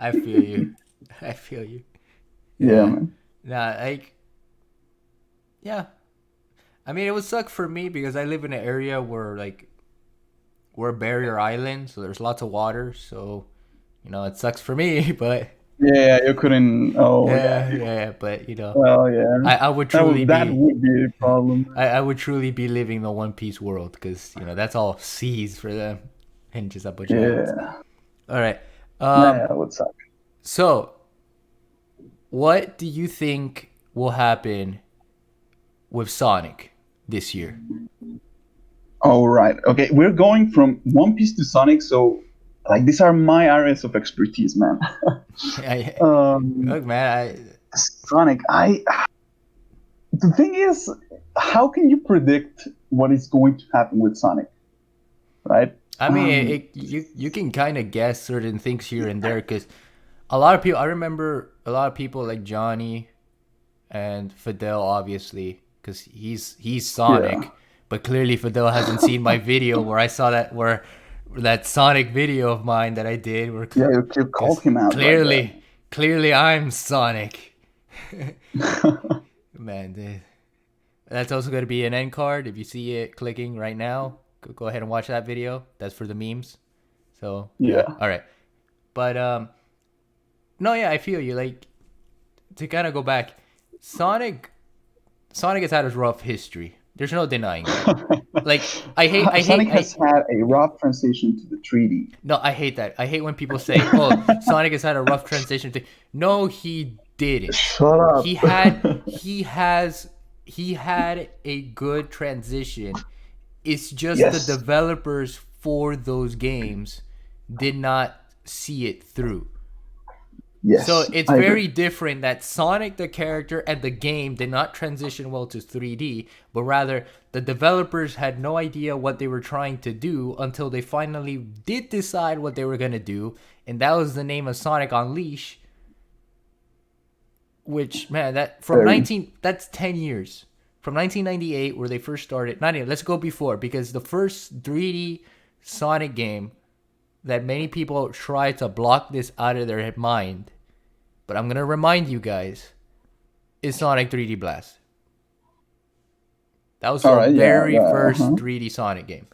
I feel you. I feel you. Yeah, Yeah. man. Nah, like, yeah. I mean, it would suck for me because I live in an area where, like, we're a barrier island, so there's lots of water. So, it sucks for me, but Yeah, you couldn't. Oh, yeah. yeah. But, Well, yeah. I would truly That be. would be a problem, man. I would truly be living the One Piece world because that's all seas for them and just a bunch of islands. Yeah. All right. Yeah, that would suck. So what do you think will happen with Sonic this year? All right. Okay, we're going from One Piece to Sonic, so like these are my areas of expertise, man. um, Look, man. Sonic. I The thing is, how can you predict what is going to happen with Sonic, right? I mean, you can kind of guess certain things here and there because a lot of people. I remember a lot of people like Johnny and Fidel, obviously, because he's Yeah. Sonic. But clearly, Fidel hasn't seen my video where I saw that Sonic video of mine that I did. Where Yeah, you called because him out like clearly I'm Sonic. that. Man, dude. That's also going to be an end card. If you see it clicking right now, go ahead and watch that video. That's for the memes. So yeah, Yeah. all right. But no, yeah, I feel you. Like to kind of go back, Sonic Sonic has had a rough history. There's no denying that. Like Sonic has had a rough transition to the 3D. no, I hate that. I hate when people say, "Oh, Sonic has had a rough transition to." No, he didn't. Shut up. He had a good transition. It's just the Yes. developers for those games did not see it through. So Yes, it's I agree. very different that Sonic the character and the game did not transition well to 3D, but rather the developers had no idea what they were trying to do until they finally did decide what they were going to do, and that was the name of Sonic Unleash, which man, that from Very. 19 that's 10 years. From 1998 where they first started. Not even, let's go before because the first 3D Sonic game that many people try to block this out of their mind, but I'm gonna remind you guys, is Sonic 3D Blast. That was All the right. Yeah. very first Uh-huh. 3D Sonic game.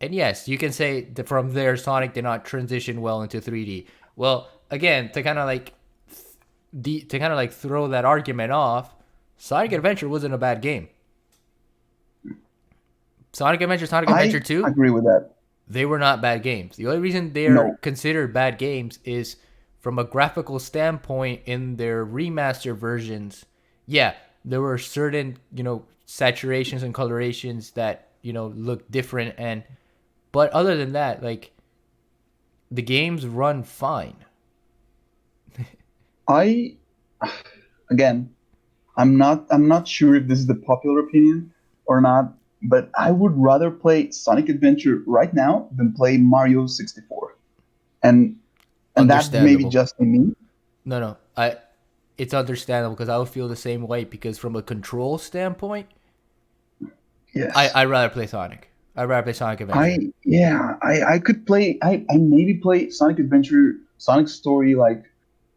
And yes, you can say that from there Sonic did not transition well into 3D. Well, again, to kind of like throw that argument off, Sonic Adventure wasn't a bad game. Sonic I Adventure 2, agree with that. they were not bad games. The only reason they're No. considered bad games is from a graphical standpoint in their remaster versions. Yeah, there were certain, saturations and colorations that, look different but other than that, like the games run fine. I Again, I'm not sure if this is the popular opinion or not, but I would rather play Sonic Adventure right now than play Mario 64. And that may be Understandable. just me. No. It's understandable because I would feel the same way because from a control standpoint, Yes. I'd rather play Sonic. I'd rather play Sonic I Adventure. Yeah, I could play I maybe play Sonic Adventure, Sonic Story like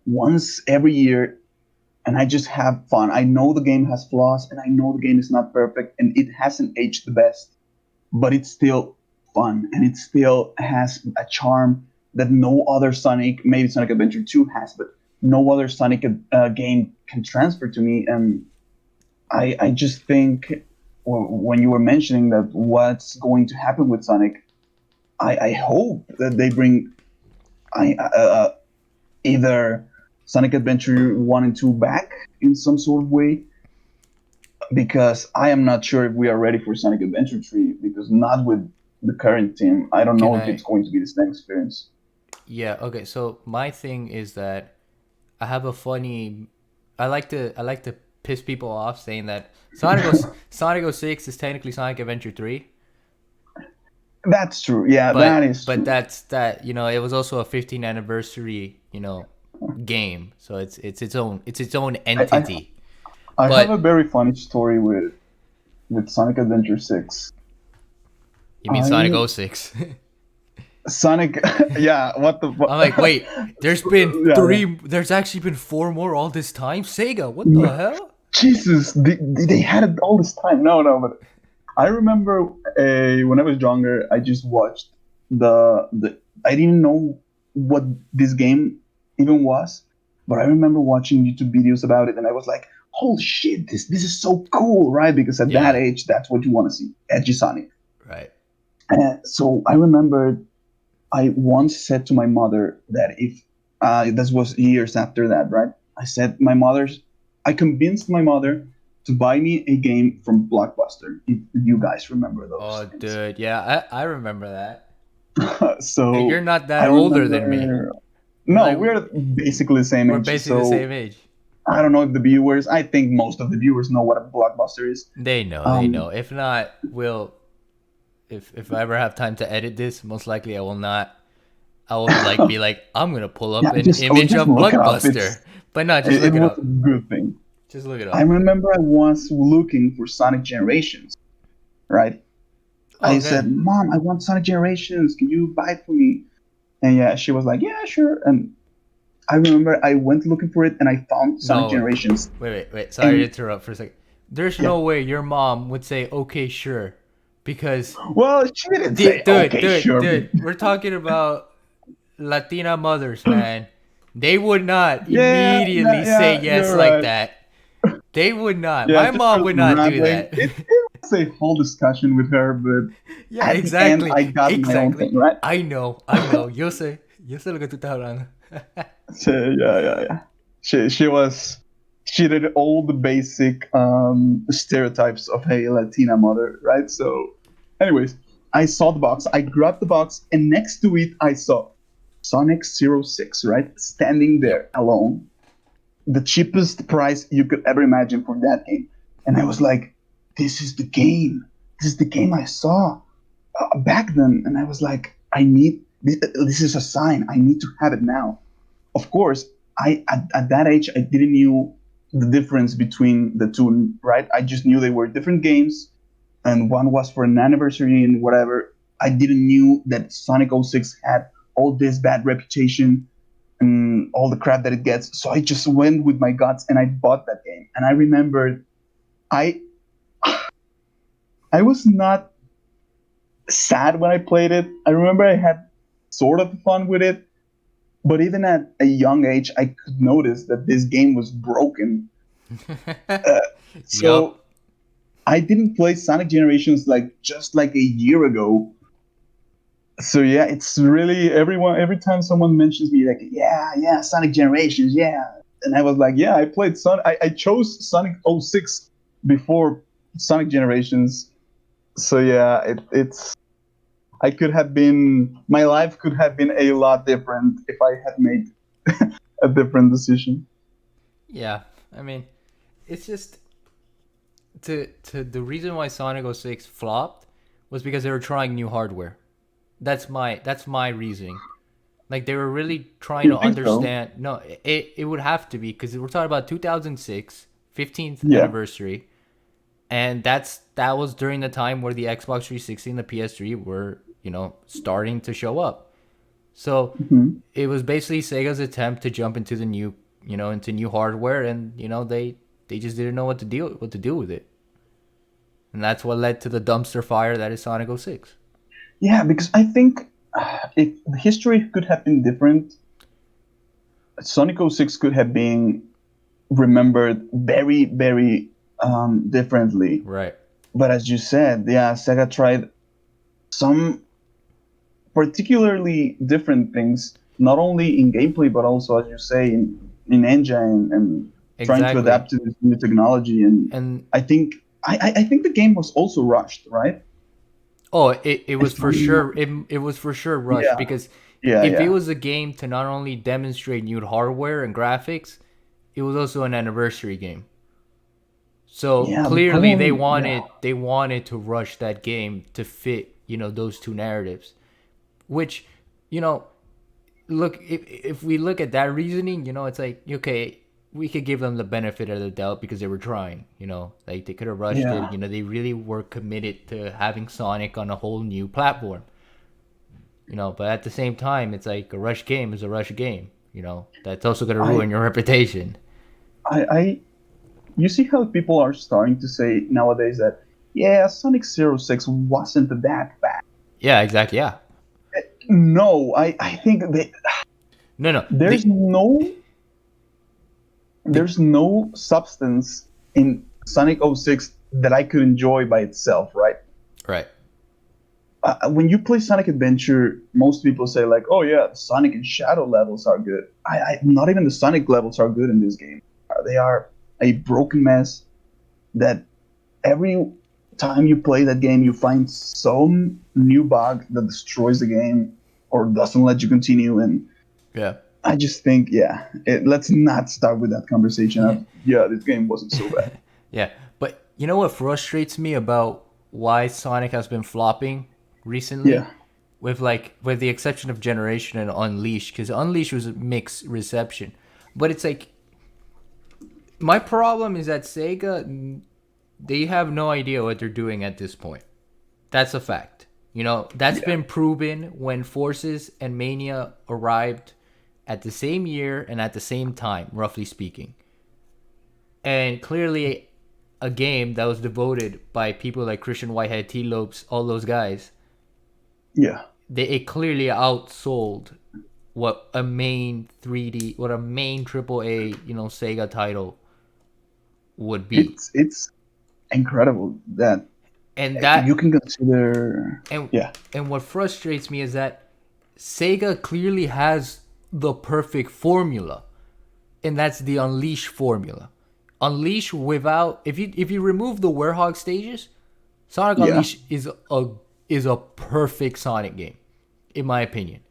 once every year, and I just have fun. I know the game has flaws and I know the game is not perfect and it hasn't aged the best, but it's still fun and it still has a charm that no other Sonic, maybe Sonic Adventure 2 has, but no other Sonic game can transfer to me. And I just think, well, when you were mentioning that what's going to happen with Sonic, I hope that they bring either Sonic Adventure 1 and 2 back in some sort of way, because I am not sure if we are ready for Sonic Adventure 3, because not with the current team. I don't Can know if it's I? going to be the same experience. Yeah. Okay. So my thing is that I have a funny. I like to piss people off saying that Sonic 06 is technically Sonic Adventure 3, That's true. Yeah, that but is but true. that's that. It was also a 15th anniversary. Game. So it's its own I, I entity. I have a But very funny story with Sonic Adventure 6. you mean Sonic I 06? Sonic, yeah. What the? I'm like, wait. There's been Yeah, yeah. three. There's actually been four more all this time. Sega, what the hell? Jesus, they had it all this time. No, no, but I remember when I was younger, I just watched the. I didn't know what this game even was, but I remember watching YouTube videos about it, and I was like, "Holy shit, this is so cool!" Right? Because at that Yeah. age, that's what you want to see, edgy Sonic. Right. So I remember I once said to my mother that if this was years after that, right? I convinced my mother to buy me a game from Blockbuster. If you guys remember those Oh, things. dude. Yeah, I remember that. And you're So not I that older than me. remember. You're No, like, we're basically the same we're age. basically the So same age. I don't know if the viewers. I think most of the viewers know what a Blockbuster is. They know. They Um, know. If not, if I ever have time to edit this, most likely I will not. I will be like, I'm gonna pull yeah, up an image just of look it up. Blockbuster. But no, just It look it was a up. good thing. Just look it I up. remember I was looking for Sonic Generations, right? Oh, I okay. said, "Mom, I want Sonic Generations. Can you buy it for me?" And yeah, she was like, "Yeah, sure." And I remember I went looking for it and I found Sonic No, Generations. wait. Sorry to And interrupt for a second. There's yeah, no way your mom would say, "Okay, sure," because well, she didn't say, "Okay, sure." We're talking about Latina mothers, man. They would not Yeah, immediately yeah, say yeah. yes You're like right. that. They would not. Yeah, My just mom for would not do rambling. that. It was a whole discussion with her, but Yeah, at the end, exactly. I got my own Exactly. thing, right? I know. Yo sé lo que tú estás hablando. So yeah, yeah, yeah. She did all the basic stereotypes of a Latina mother, right? So, anyways, I saw the box. I grabbed the box, and next to it, I saw Sonic 06, right, standing Yep. there alone, the cheapest price you could ever imagine for that game. And I was like, "This is the game. This is the game I saw back then." And I was like, "I need this. This is a sign. I need to have it now." Of course, at that age I didn't knew the difference between the two, right? I just knew they were different games, and one was for an anniversary and whatever. I didn't knew that Sonic 06 had all this bad reputation and all the crap that it gets. So I just went with my guts and I bought that game. And I remembered I I was not sad when I played it. I remember I had sort of fun with it, but even at a young age, I could notice that this game was broken. Uh, Yup. so I didn't play Sonic Generations like just like a year ago. So yeah, it's really everyone. Every time someone mentions me, like, yeah, yeah, Sonic Generations, yeah, and I was like, yeah, I played Sonic. I chose Sonic 06 before Sonic Generations. So yeah, it's I could have been my life could have been a lot different if I had made a different decision. Yeah. I mean, it's just to the reason why Sonic 06 flopped was because they were trying new hardware. That's my reasoning. Like they were really trying You to think so? understand. No, it would have to be because we're talking about 2006, 15th Yeah. anniversary, and that was during the time where the Xbox 360 and the PS3 were starting to show up. So Hmm. it was basically Sega's attempt to jump into the new into new hardware, and they just didn't know what to do with it, and that's what led to the dumpster fire that is Sonic 06. Yeah, because I think if the history could have been different, Sonic 06 could have been remembered very, very differently. Right. But as you said, yeah, Sega tried some particularly different things, not only in gameplay, but also, as you say, in engine and trying to Exactly. adapt to this new technology. And And I think I think the game was also rushed, right? Oh, it was It's for probably not. sure. It was for sure rushed Yeah, because yeah, if it yeah, was a game to not only demonstrate new hardware and graphics, it was also an anniversary game. So yeah. The clearly problem, yeah, they wanted to rush that game to fit, those two narratives, which, you know, look, if we look at that reasoning, it's like, okay, we could give them the benefit of the doubt because they were trying, like they could have rushed it. yeah. They really were committed to having Sonic on a whole new platform. But at the same time, it's like a rush game is a rush game. That's also gonna I, ruin your reputation. I, you see how people are starting to say nowadays that yeah, Sonic 06 wasn't that bad. Yeah, exactly. Yeah. No, I think No, no. there's no The there's no substance in Sonic 06 that I could enjoy by itself, right? right. When you play Sonic Adventure, most people say like, "Oh yeah, the Sonic and Shadow levels are good." Not even the Sonic levels are good in this game. They are a broken mess that every time you play that game, you find some new bug that destroys the game or doesn't let you continue. And Yeah. I just think, yeah, let's not start with that conversation of, yeah, this game wasn't so bad. Yeah. But you know what frustrates me about why Sonic has been flopping recently? Yeah, With the exception of Generation and Unleashed, because Unleashed was a mixed reception. But it's like my problem is that Sega, they have no idea what they're doing at this point. That's a fact. That's yeah, been proven when Forces and Mania arrived at the same year and at the same time, roughly speaking. And clearly, a game that was devoted by people like Christian Whitehead, T. Lopes, all those guys, yeah. it clearly outsold what a main AAA, Sega title would be. It's incredible that And you that can consider. and Yeah, and what frustrates me is that Sega clearly has the perfect formula, and that's the Unleash formula. Unleash without if you remove the Werehog stages, Sonic yeah. Unleash is a perfect Sonic game, in my opinion.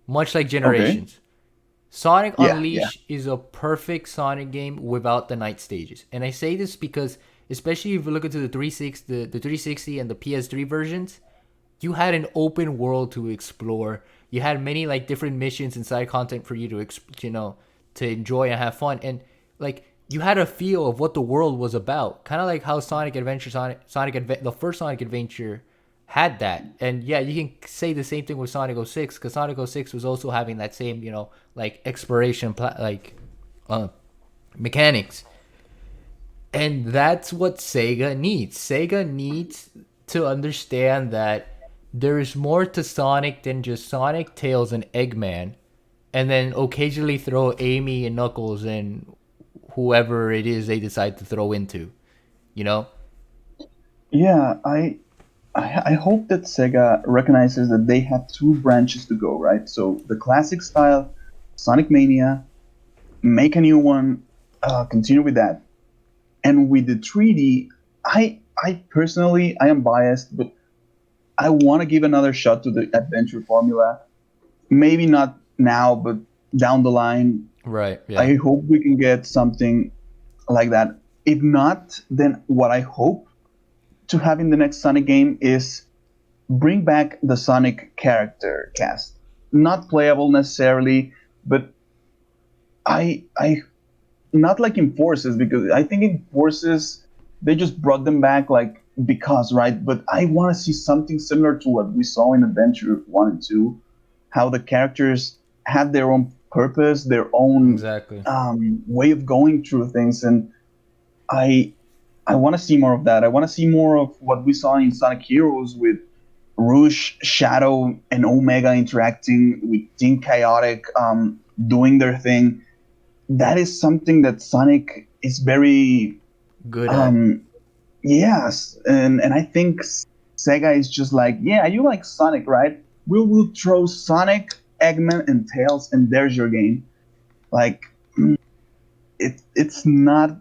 Much like Okay. Generations. Sonic Yeah, yeah, Unleash is a perfect Sonic game without the night stages. And I say this because especially if you look into the 360 the 360 and the PS3 versions, you had an open world to explore. You had many like different missions and side content for you to enjoy and have fun, and like you had a feel of what the world was about, kind of like how the first Sonic Adventure had that. And yeah, you can say the same thing with Sonic 06 because Sonic 06 was also having that same like exploration mechanics, and that's what Sega needs. Sega needs to understand that there is more to Sonic than just Sonic, Tails, and Eggman, and then occasionally throw Amy and Knuckles and whoever it is they decide to throw into. You know? yeah. I hope that Sega recognizes that they have two branches to go, right? So the classic style, Sonic Mania, make a new one, continue with that, and with the 3D, I personally I am biased, but I want to give another shot to the adventure formula. Maybe not now, but down the line, Right. Yeah. I hope we can get something like that. If not, then what I hope to have in the next Sonic game is bring back the Sonic character cast. Not playable necessarily, but I not like in Forces because I think in Forces they just brought them back like because right. But I want to see something similar to what we saw in Adventure 1 and 2, how the characters had their own purpose, their own Exactly. way of going through things, and I I want to see more of that. I want to see more of what we saw in Sonic Heroes with Rouge, Shadow, and Omega interacting with Team Chaotic, doing their thing. That is something that Sonic is very, Good at. um, yes, and I think Sega is just like, yeah, you like Sonic, right? We will throw Sonic, Eggman, and Tails, and there's your game. Like, it's not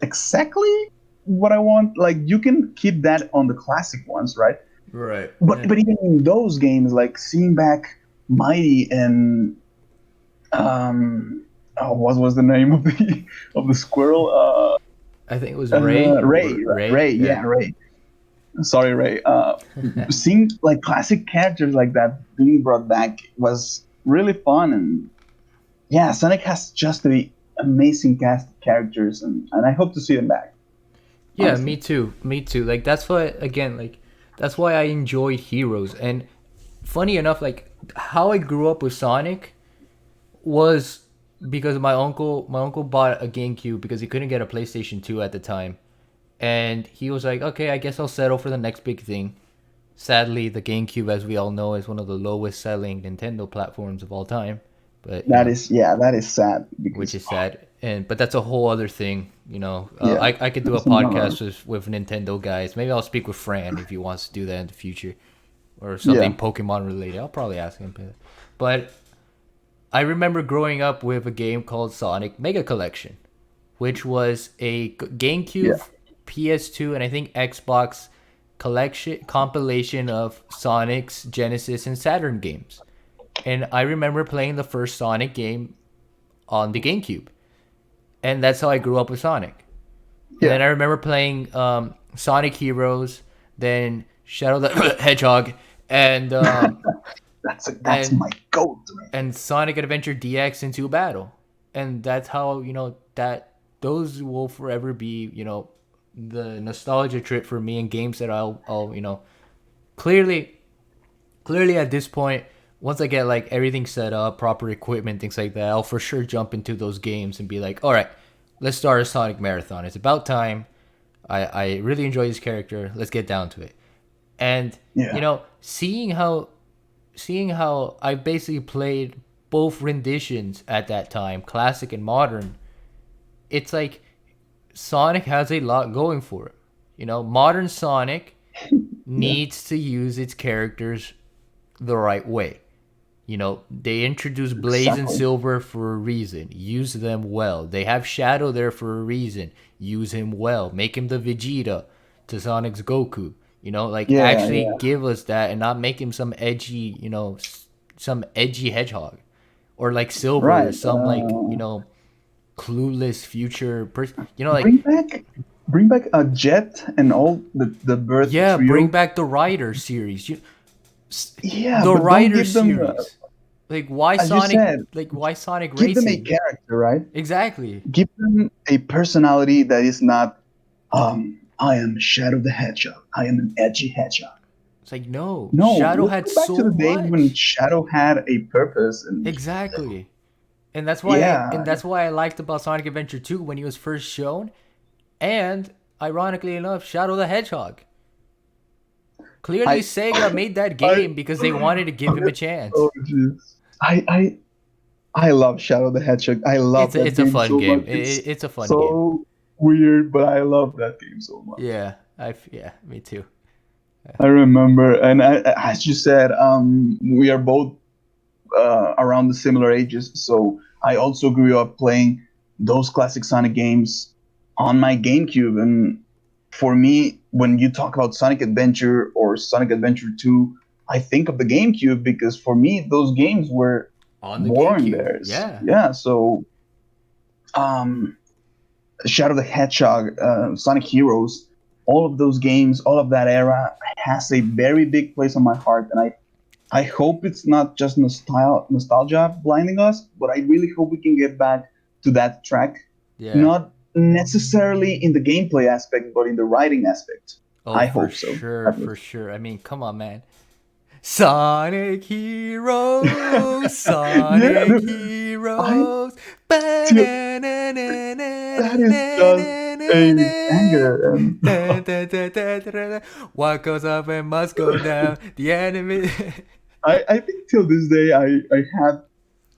exactly what I want. Like, you can keep that on the classic ones, right? Right. But Yeah. but even in those games, like seeing back Mighty and what was the name of the squirrel? I think it was Ray Ray, or Ray. Ray, Yeah. yeah, Ray. Sorry, Ray. Seeing like classic characters like that being brought back was really fun, and yeah, Sonic has just the amazing cast of characters, and I hope to see them back. Yeah, Honestly, me too. Me too. Like that's why again, like that's why I enjoyed Heroes. And funny enough, like how I grew up with Sonic was because my uncle bought a GameCube because he couldn't get a PlayStation 2 at the time. And he was like, "Okay, I guess I'll settle for the next big thing." Sadly, the GameCube, as we all know, is one of the lowest selling Nintendo platforms of all time. But, that is sad which because is sad. And but that's a whole other thing. yeah, I could do a that's another podcast with Nintendo guys. Maybe I'll speak with Fran if he wants to do that in the future, or something yeah. Pokemon related. I'll probably ask him. But I remember growing up with a game called Sonic Mega Collection, which was a Yeah, GameCube, PS2, and I think Xbox collection compilation of Sonic's Genesis and Saturn games. And I remember playing the first Sonic game on the GameCube, and that's how I grew up with Sonic. And yeah. then I remember playing Sonic Heroes, then Shadow the Hedgehog, and That's and my goat, man. and Sonic Adventure DX into battle, and that's how that those will forever be the nostalgia trip for me, and games that I'll clearly clearly at this point, once I get like everything set up, proper equipment, things like that, I'll for sure jump into those games and be like, all right, let's start a Sonic marathon. It's about time. I really enjoy this character. Let's get down to it. And Yeah, seeing how I basically played both renditions at that time, classic and modern, it's like Sonic has a lot going for it. Modern Sonic yeah, needs to use its characters the right way. They introduced Blaze and exactly. Silver for a reason. Use them well. They have Shadow there for a reason. Use him well. Make him the Vegeta to Sonic's Goku. Like Yeah, actually yeah. give us that and not make him some edgy, some edgy hedgehog. Or like Silver, Right. some like, clueless future person. Bring Like, back, bring back a Jet and all the Birth yeah, bring trio. back the Rider series. Yeah, The but don't Rider give them, series. Like why as you Sonic said, like why Sonic give them a Racing? character, right? Exactly. Give them a personality that is not, I am Shadow the Hedgehog. I am an edgy hedgehog. It's like no, No, Shadow let's had go back to so the days when much. Shadow had a purpose, and Exactly. And that's why I yeah, and that's why I liked about Sonic Adventure 2 when he was first shown, and ironically enough, Shadow the Hedgehog. Clearly I, Sega made that I, game because they wanted to give him a chance. oh jeez, I love Shadow the Hedgehog. I It's love a, that it's a game fun so game. much. It's It's a fun game. so weird, but I love that game so much. Yeah, yeah, me too. I remember, and as you said, we are both around the similar ages, so I also grew up playing those classic Sonic games on my GameCube. And for me, when you talk about Sonic Adventure or Sonic Adventure 2, I think of the GameCube because for me, those games were On the born GameCube. there. Yeah. Yeah, so um, Shadow the Hedgehog, Sonic Heroes, all of those games, all of that era has a very big place on my heart, and I hope it's not just nostalgia blinding us, but I really hope we can get back to that track, Yeah. not necessarily in the gameplay aspect, but in the writing aspect. Oh, I for hope so. sure, At for least. sure. I mean, come on, man. Sonic Heroes, Yeah, Sonic I Heroes. feel that is just a banger, and What goes up and must go down. The enemy. I think till this day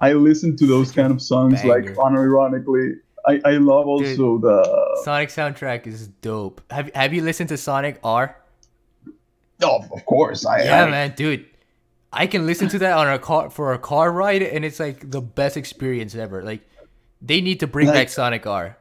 I listen to those kind of songs like Banger. unironically. I love Dude, also the Sonic soundtrack is dope. Have you listened to Sonic R? oh, of course Yeah, I man, dude. I can listen to that on a car for a car ride, and it's like the best experience ever. Like they need to bring back like Sonic R.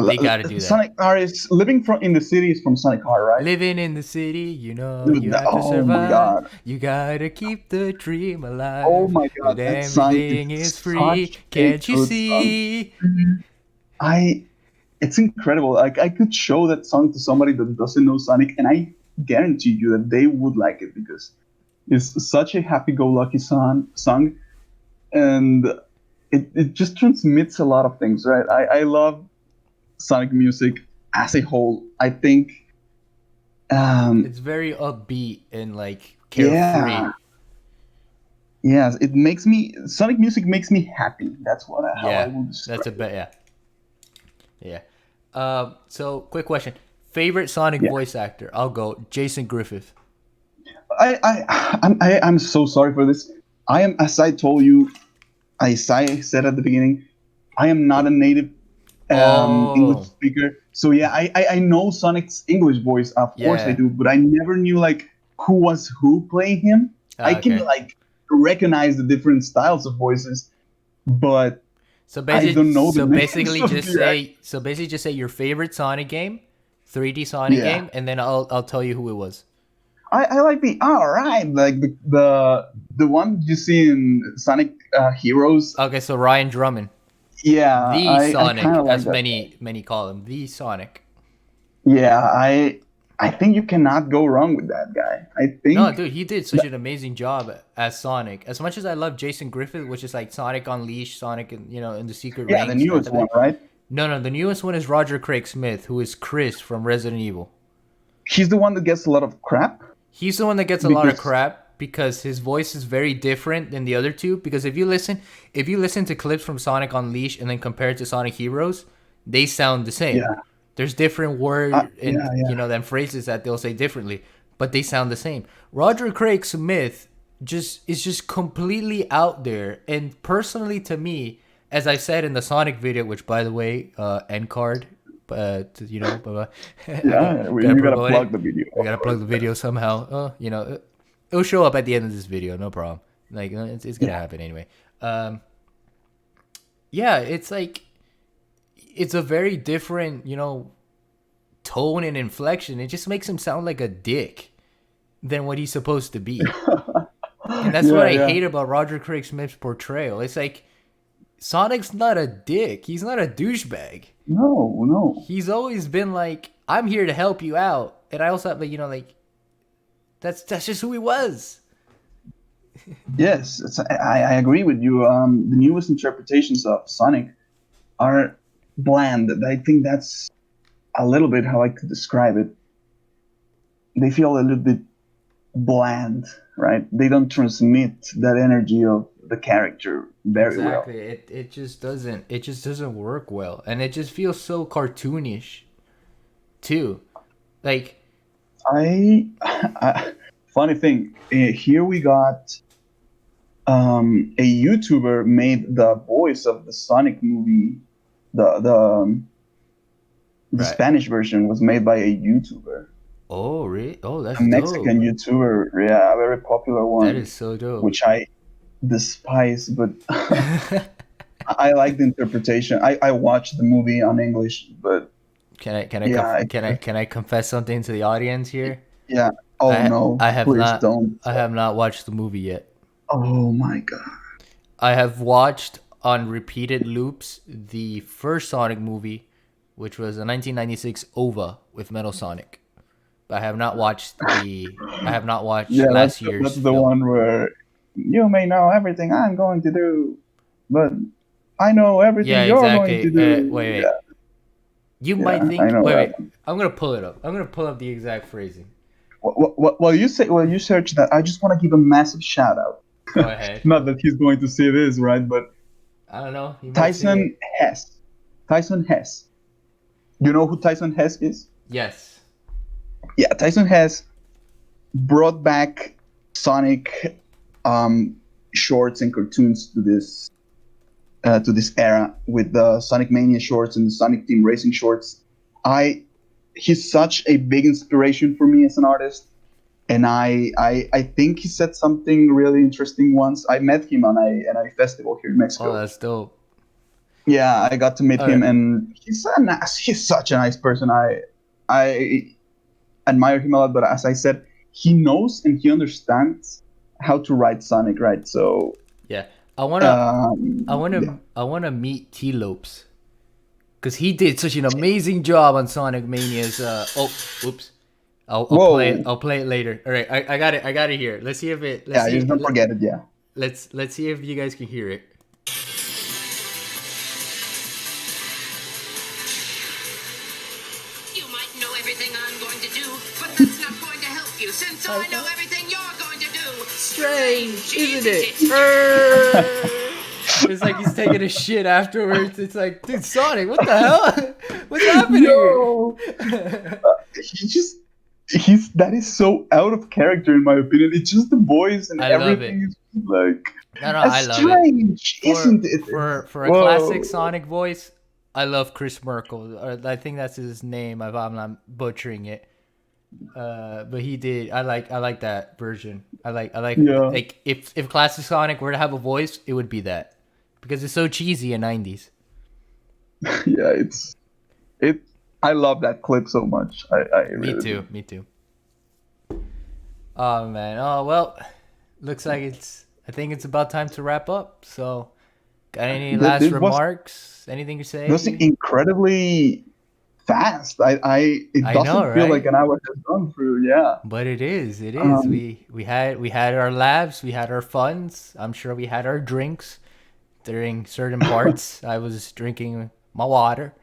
They gotta do that. Sonic R is living from in the city is from Sonic R, right? Living in the city, you Dude, have to oh my survive. god. You gotta keep the dream Oh alive. my god, And that song is everything is free. such a Can't you good song. see? I it's incredible. Like I could show that song to somebody that doesn't know Sonic, and I guarantee you that they would like it because it's such a happy-go-lucky song, and it just transmits a lot of things, right? I love Sonic music as a whole. I think, It's very upbeat and like carefree. yeah, yes, it makes me Sonic music makes me happy. That's how I Yeah, will that's a describe it. bet. Yeah, yeah. So quick question: favorite Sonic Yeah, voice actor? I'll go Jason Griffith. I'm so sorry for this. I am, as I told you, as I said at the beginning, I am not a native English Oh, speaker. So yeah, I know Sonic's English voice, of course I yeah. do, but I never knew like who was who playing him. I can Okay. like recognize the different styles of voices, but I don't know the So names basically, of just the act. say your favorite Sonic game, 3D Sonic Yeah, game, and then I'll tell you who it was. I like the all right, like the one you see in Sonic Heroes. Okay, so Ryan Drummond, Yeah, the I kind Sonic, of like as that. many call him, the Sonic. Yeah, I think you cannot go wrong with that guy. I No, think dude, he did such that, an amazing job as Sonic. As much as I love Jason Griffith, which is like Sonic Unleashed, Sonic, and in the Secret yeah, the Rings, that newest type of one, thing. right? No, no, the newest one is Roger Craig Smith, who is Chris from Resident Evil. He's the one that gets a lot of crap He's the one that gets a lot of because crap because his voice is very different than the other two. Because if you listen to clips from Sonic Unleashed and then compare it to Sonic Heroes, they sound the same. yeah, There's different words and yeah. then phrases that they'll say differently, but they sound the same. Roger Craig Smith just completely out there. And personally, to me, as I said in the Sonic video, which by the way, end card, but Yeah, gotta you gotta promote plug it. the video, We of gotta plug course. the video somehow. It'll show up at the end of this video, no problem. Like it's gonna Yeah, happen anyway. Um, yeah, it's like it's a very different, tone and inflection. It just makes him sound like a dick than what he's supposed to be. And that's what yeah, I yeah. hate about Roger Craig Smith's portrayal. It's like Sonic's not a dick. He's not a douchebag. No, no. He's always been like, I'm here to help you out. And I also have, like that's just who he was. Yes, I agree with you. The newest interpretations of Sonic are bland. I think that's a little bit how I could describe it. They feel a little bit bland, right? They don't transmit that energy of the character very well. Exactly. It just doesn't work well. And it just feels so cartoonish too. Like I funny thing, here we got a YouTuber made the voice of the Sonic movie. The right. Spanish version was made by a YouTuber, Oh, really? Oh, a that's Mexican dope. YouTuber. Yeah, a very popular That one, is so dope. which I despise, but I like the interpretation. I watched the movie on English, but yeah, can I confess something to the audience here? yeah. Oh no, please don't. I have not watched the movie yet. Oh my god. I have watched on repeated loops the first Sonic movie, which was a 1996 OVA with Metal Sonic. But I have not watched Yeah, last that's year's the film. one where you may know everything I'm going to do, but I know everything Yeah, you're going exactly. to do. Wait. Yeah, You might yeah, I think. know that Wait. one. I'm gonna pull it up. I'm gonna pull up the exact phrasing. While you search that, I just want to give a massive shout out. Go ahead. Not that he's going to see this, right? But I don't know. You might see Tyson it. Hess. Tyson Hess. You know who Tyson Hess is? Yes. Yeah, Tyson Hess brought back Sonic shorts and cartoons to this era with the Sonic Mania shorts and the Sonic Team Racing shorts. He's such a big inspiration for me as an artist, and I think he said something really interesting once. I met him on a festival here in Oh, Mexico. that's dope. Yeah, I got to meet All him, right. and he's such a nice person. I admire him a lot, but as I said, he knows and he understands how to write Sonic, right? So, Yeah. I wanna yeah. I wanna meet T Lopes because he did such an amazing job on Sonic Mania's. Oops. Whoa. I'll play it later. All right, I got it. I got it here. Let's see if it. Yeah, just don't forget it. Yeah. Let's see if you guys can hear it. You might know everything I'm going to do, but that's not going to help you since I know everything you're going to do. Strange, isn't it? Err. It's like he's taking a shit afterwards. It's like, dude, Sonic, what the hell? What's happening Yo, here? he just he's that is so out of character in my opinion. It's just the voice and I love it. everything is like No, as I love it. strange, isn't it? For a classic Whoa. Sonic voice, I love Chris Merkel. Or I think that's his name. If I'm not butchering it. But he did. I like that version. I Yeah. like if classic Sonic were to have a voice, it would be that because it's so cheesy in '90s. Yeah, it I love that clip so much. I Me really do. too. Me too. Oh man. Oh well. Looks like it's. I think it's about time to wrap up. So, got any last This remarks? Anything to was say? incredibly fast. It I know, doesn't feel like right? an hour has gone through. Yeah. But it is. It is. Um, We had our laughs. We had our funs. I'm sure we had our drinks during certain parts. I was drinking my water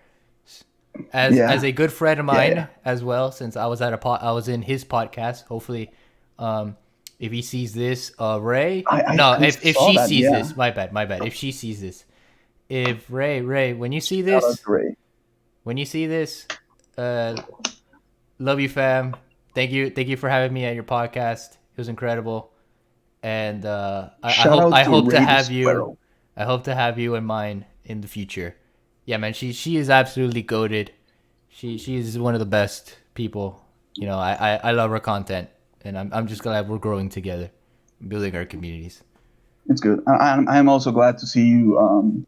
as yeah. a good friend of Yeah. Yeah. mine as well. Since I was in his podcast. Hopefully, um, if he sees this, Ray. No, I if saw she that. sees Yeah. this, my bad, my bad. If she sees this, if Ray, when you see Shout out this, to Ray. when you see this, uh, love you, fam. Thank you for having me at your podcast. It was incredible, and Shout out I to hope to Ray the have you. Squirrel. I hope to have you in mine in the future. Yeah, man, she is absolutely goated. She is one of the best people. You know, I love her content, and I'm just glad we're growing together, building our communities. It's good. I'm also glad to see you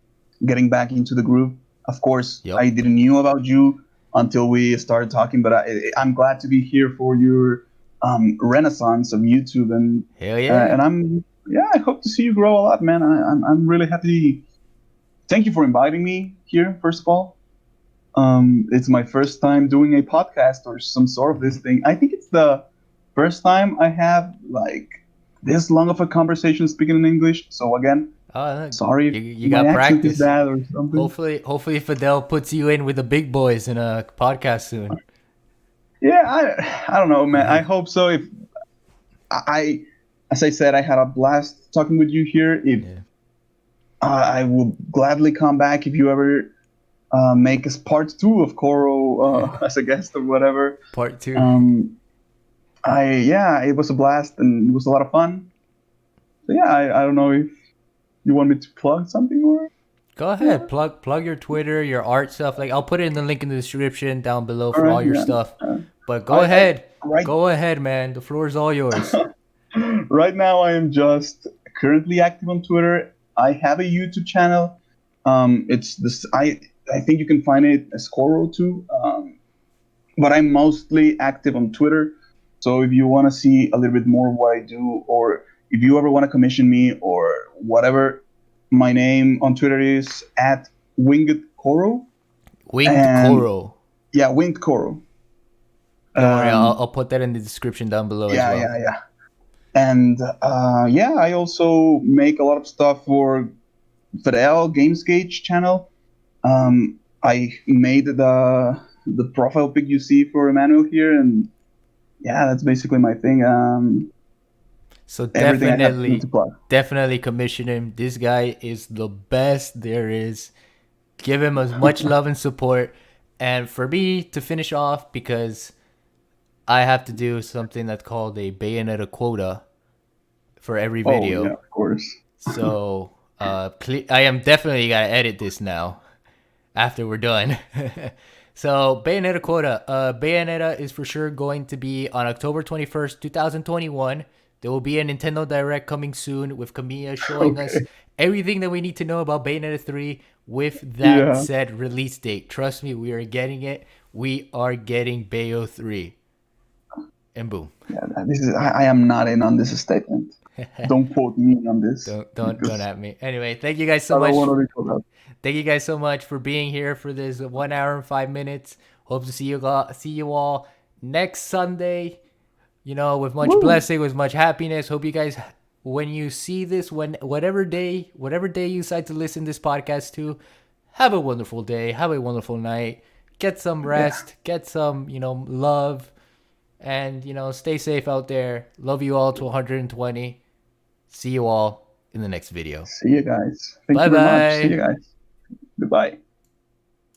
getting back into the groove. Of course, Yep. I didn't knew about you until we started talking, but I'm glad to be here for your renaissance of YouTube, Hell yeah. and I hope to see you grow a lot, man. I'm really happy. Thank you for inviting me here. First of all, it's my first time doing a podcast or some sort of this thing. I think it's the first time I have like this long of a conversation speaking in English. So again, Oh, look, sorry if you my got accent is practice. bad or something. Hopefully Fidel puts you in with the big boys in a podcast soon. Yeah, I don't know, man. I hope so. If I, as I said, I had a blast talking with you here. If Yeah. I will gladly come back if you ever make us part two of Koro as a guest or whatever. Part two. It was a blast and it was a lot of fun. So yeah, I don't know if you want me to plug something or Go ahead, plug your Twitter, your art stuff. Like I'll put it in the link in the description down below all for all right, your yeah. stuff. But I- I- right go ahead, man. The floor is all yours. right now I am just currently active on Twitter. I have a YouTube channel. It's this I think you can find it as Koro too. But I'm mostly active on Twitter. So if you want to see a little bit more of what I do, or if you ever want to commission me or whatever, my name on Twitter is at Winged Koro. Winged And- Koro. Yeah, Winged Koro. Don't worry, Um, I'll put that in the description down below yeah, as well. yeah. And I also make a lot of stuff for Fidel Games Gauge channel. I made the profile pic you see for Emmanuel here, and yeah, that's basically my thing. So Everything I have to plug. definitely commission him. This guy is the best there is. Give him as much love and support. And for me to finish off, because I have to do something that's called a Bayonetta Quota for every video. Oh, yeah, of course. So I am definitely gotta edit this now after we're done. So Bayonetta Quota. Bayonetta is for sure going to be on October 21st, 2021. There will be a Nintendo Direct coming soon with Kamiya showing us everything that we need to know about Bayonetta 3 with that said release date. Trust me, we are getting it. We are getting Bayo 3. And boom. Yeah, this is. I am not in on this statement. Don't quote me on this. Don't at me. Anyway, thank you guys so I much. don't want to be called out. Thank you guys so much for being here for this 1 hour and 5 minutes. Hope to see you all next Sunday. You know, with much blessing, with much happiness. Hope you guys, when you see this, whatever day you decide to listen to this podcast to, have a wonderful day, have a wonderful night. Get some rest, get some, love, and stay safe out there. Love you all to 120. See you all in the next video. See you guys. Thank you very much. See you guys. Goodbye.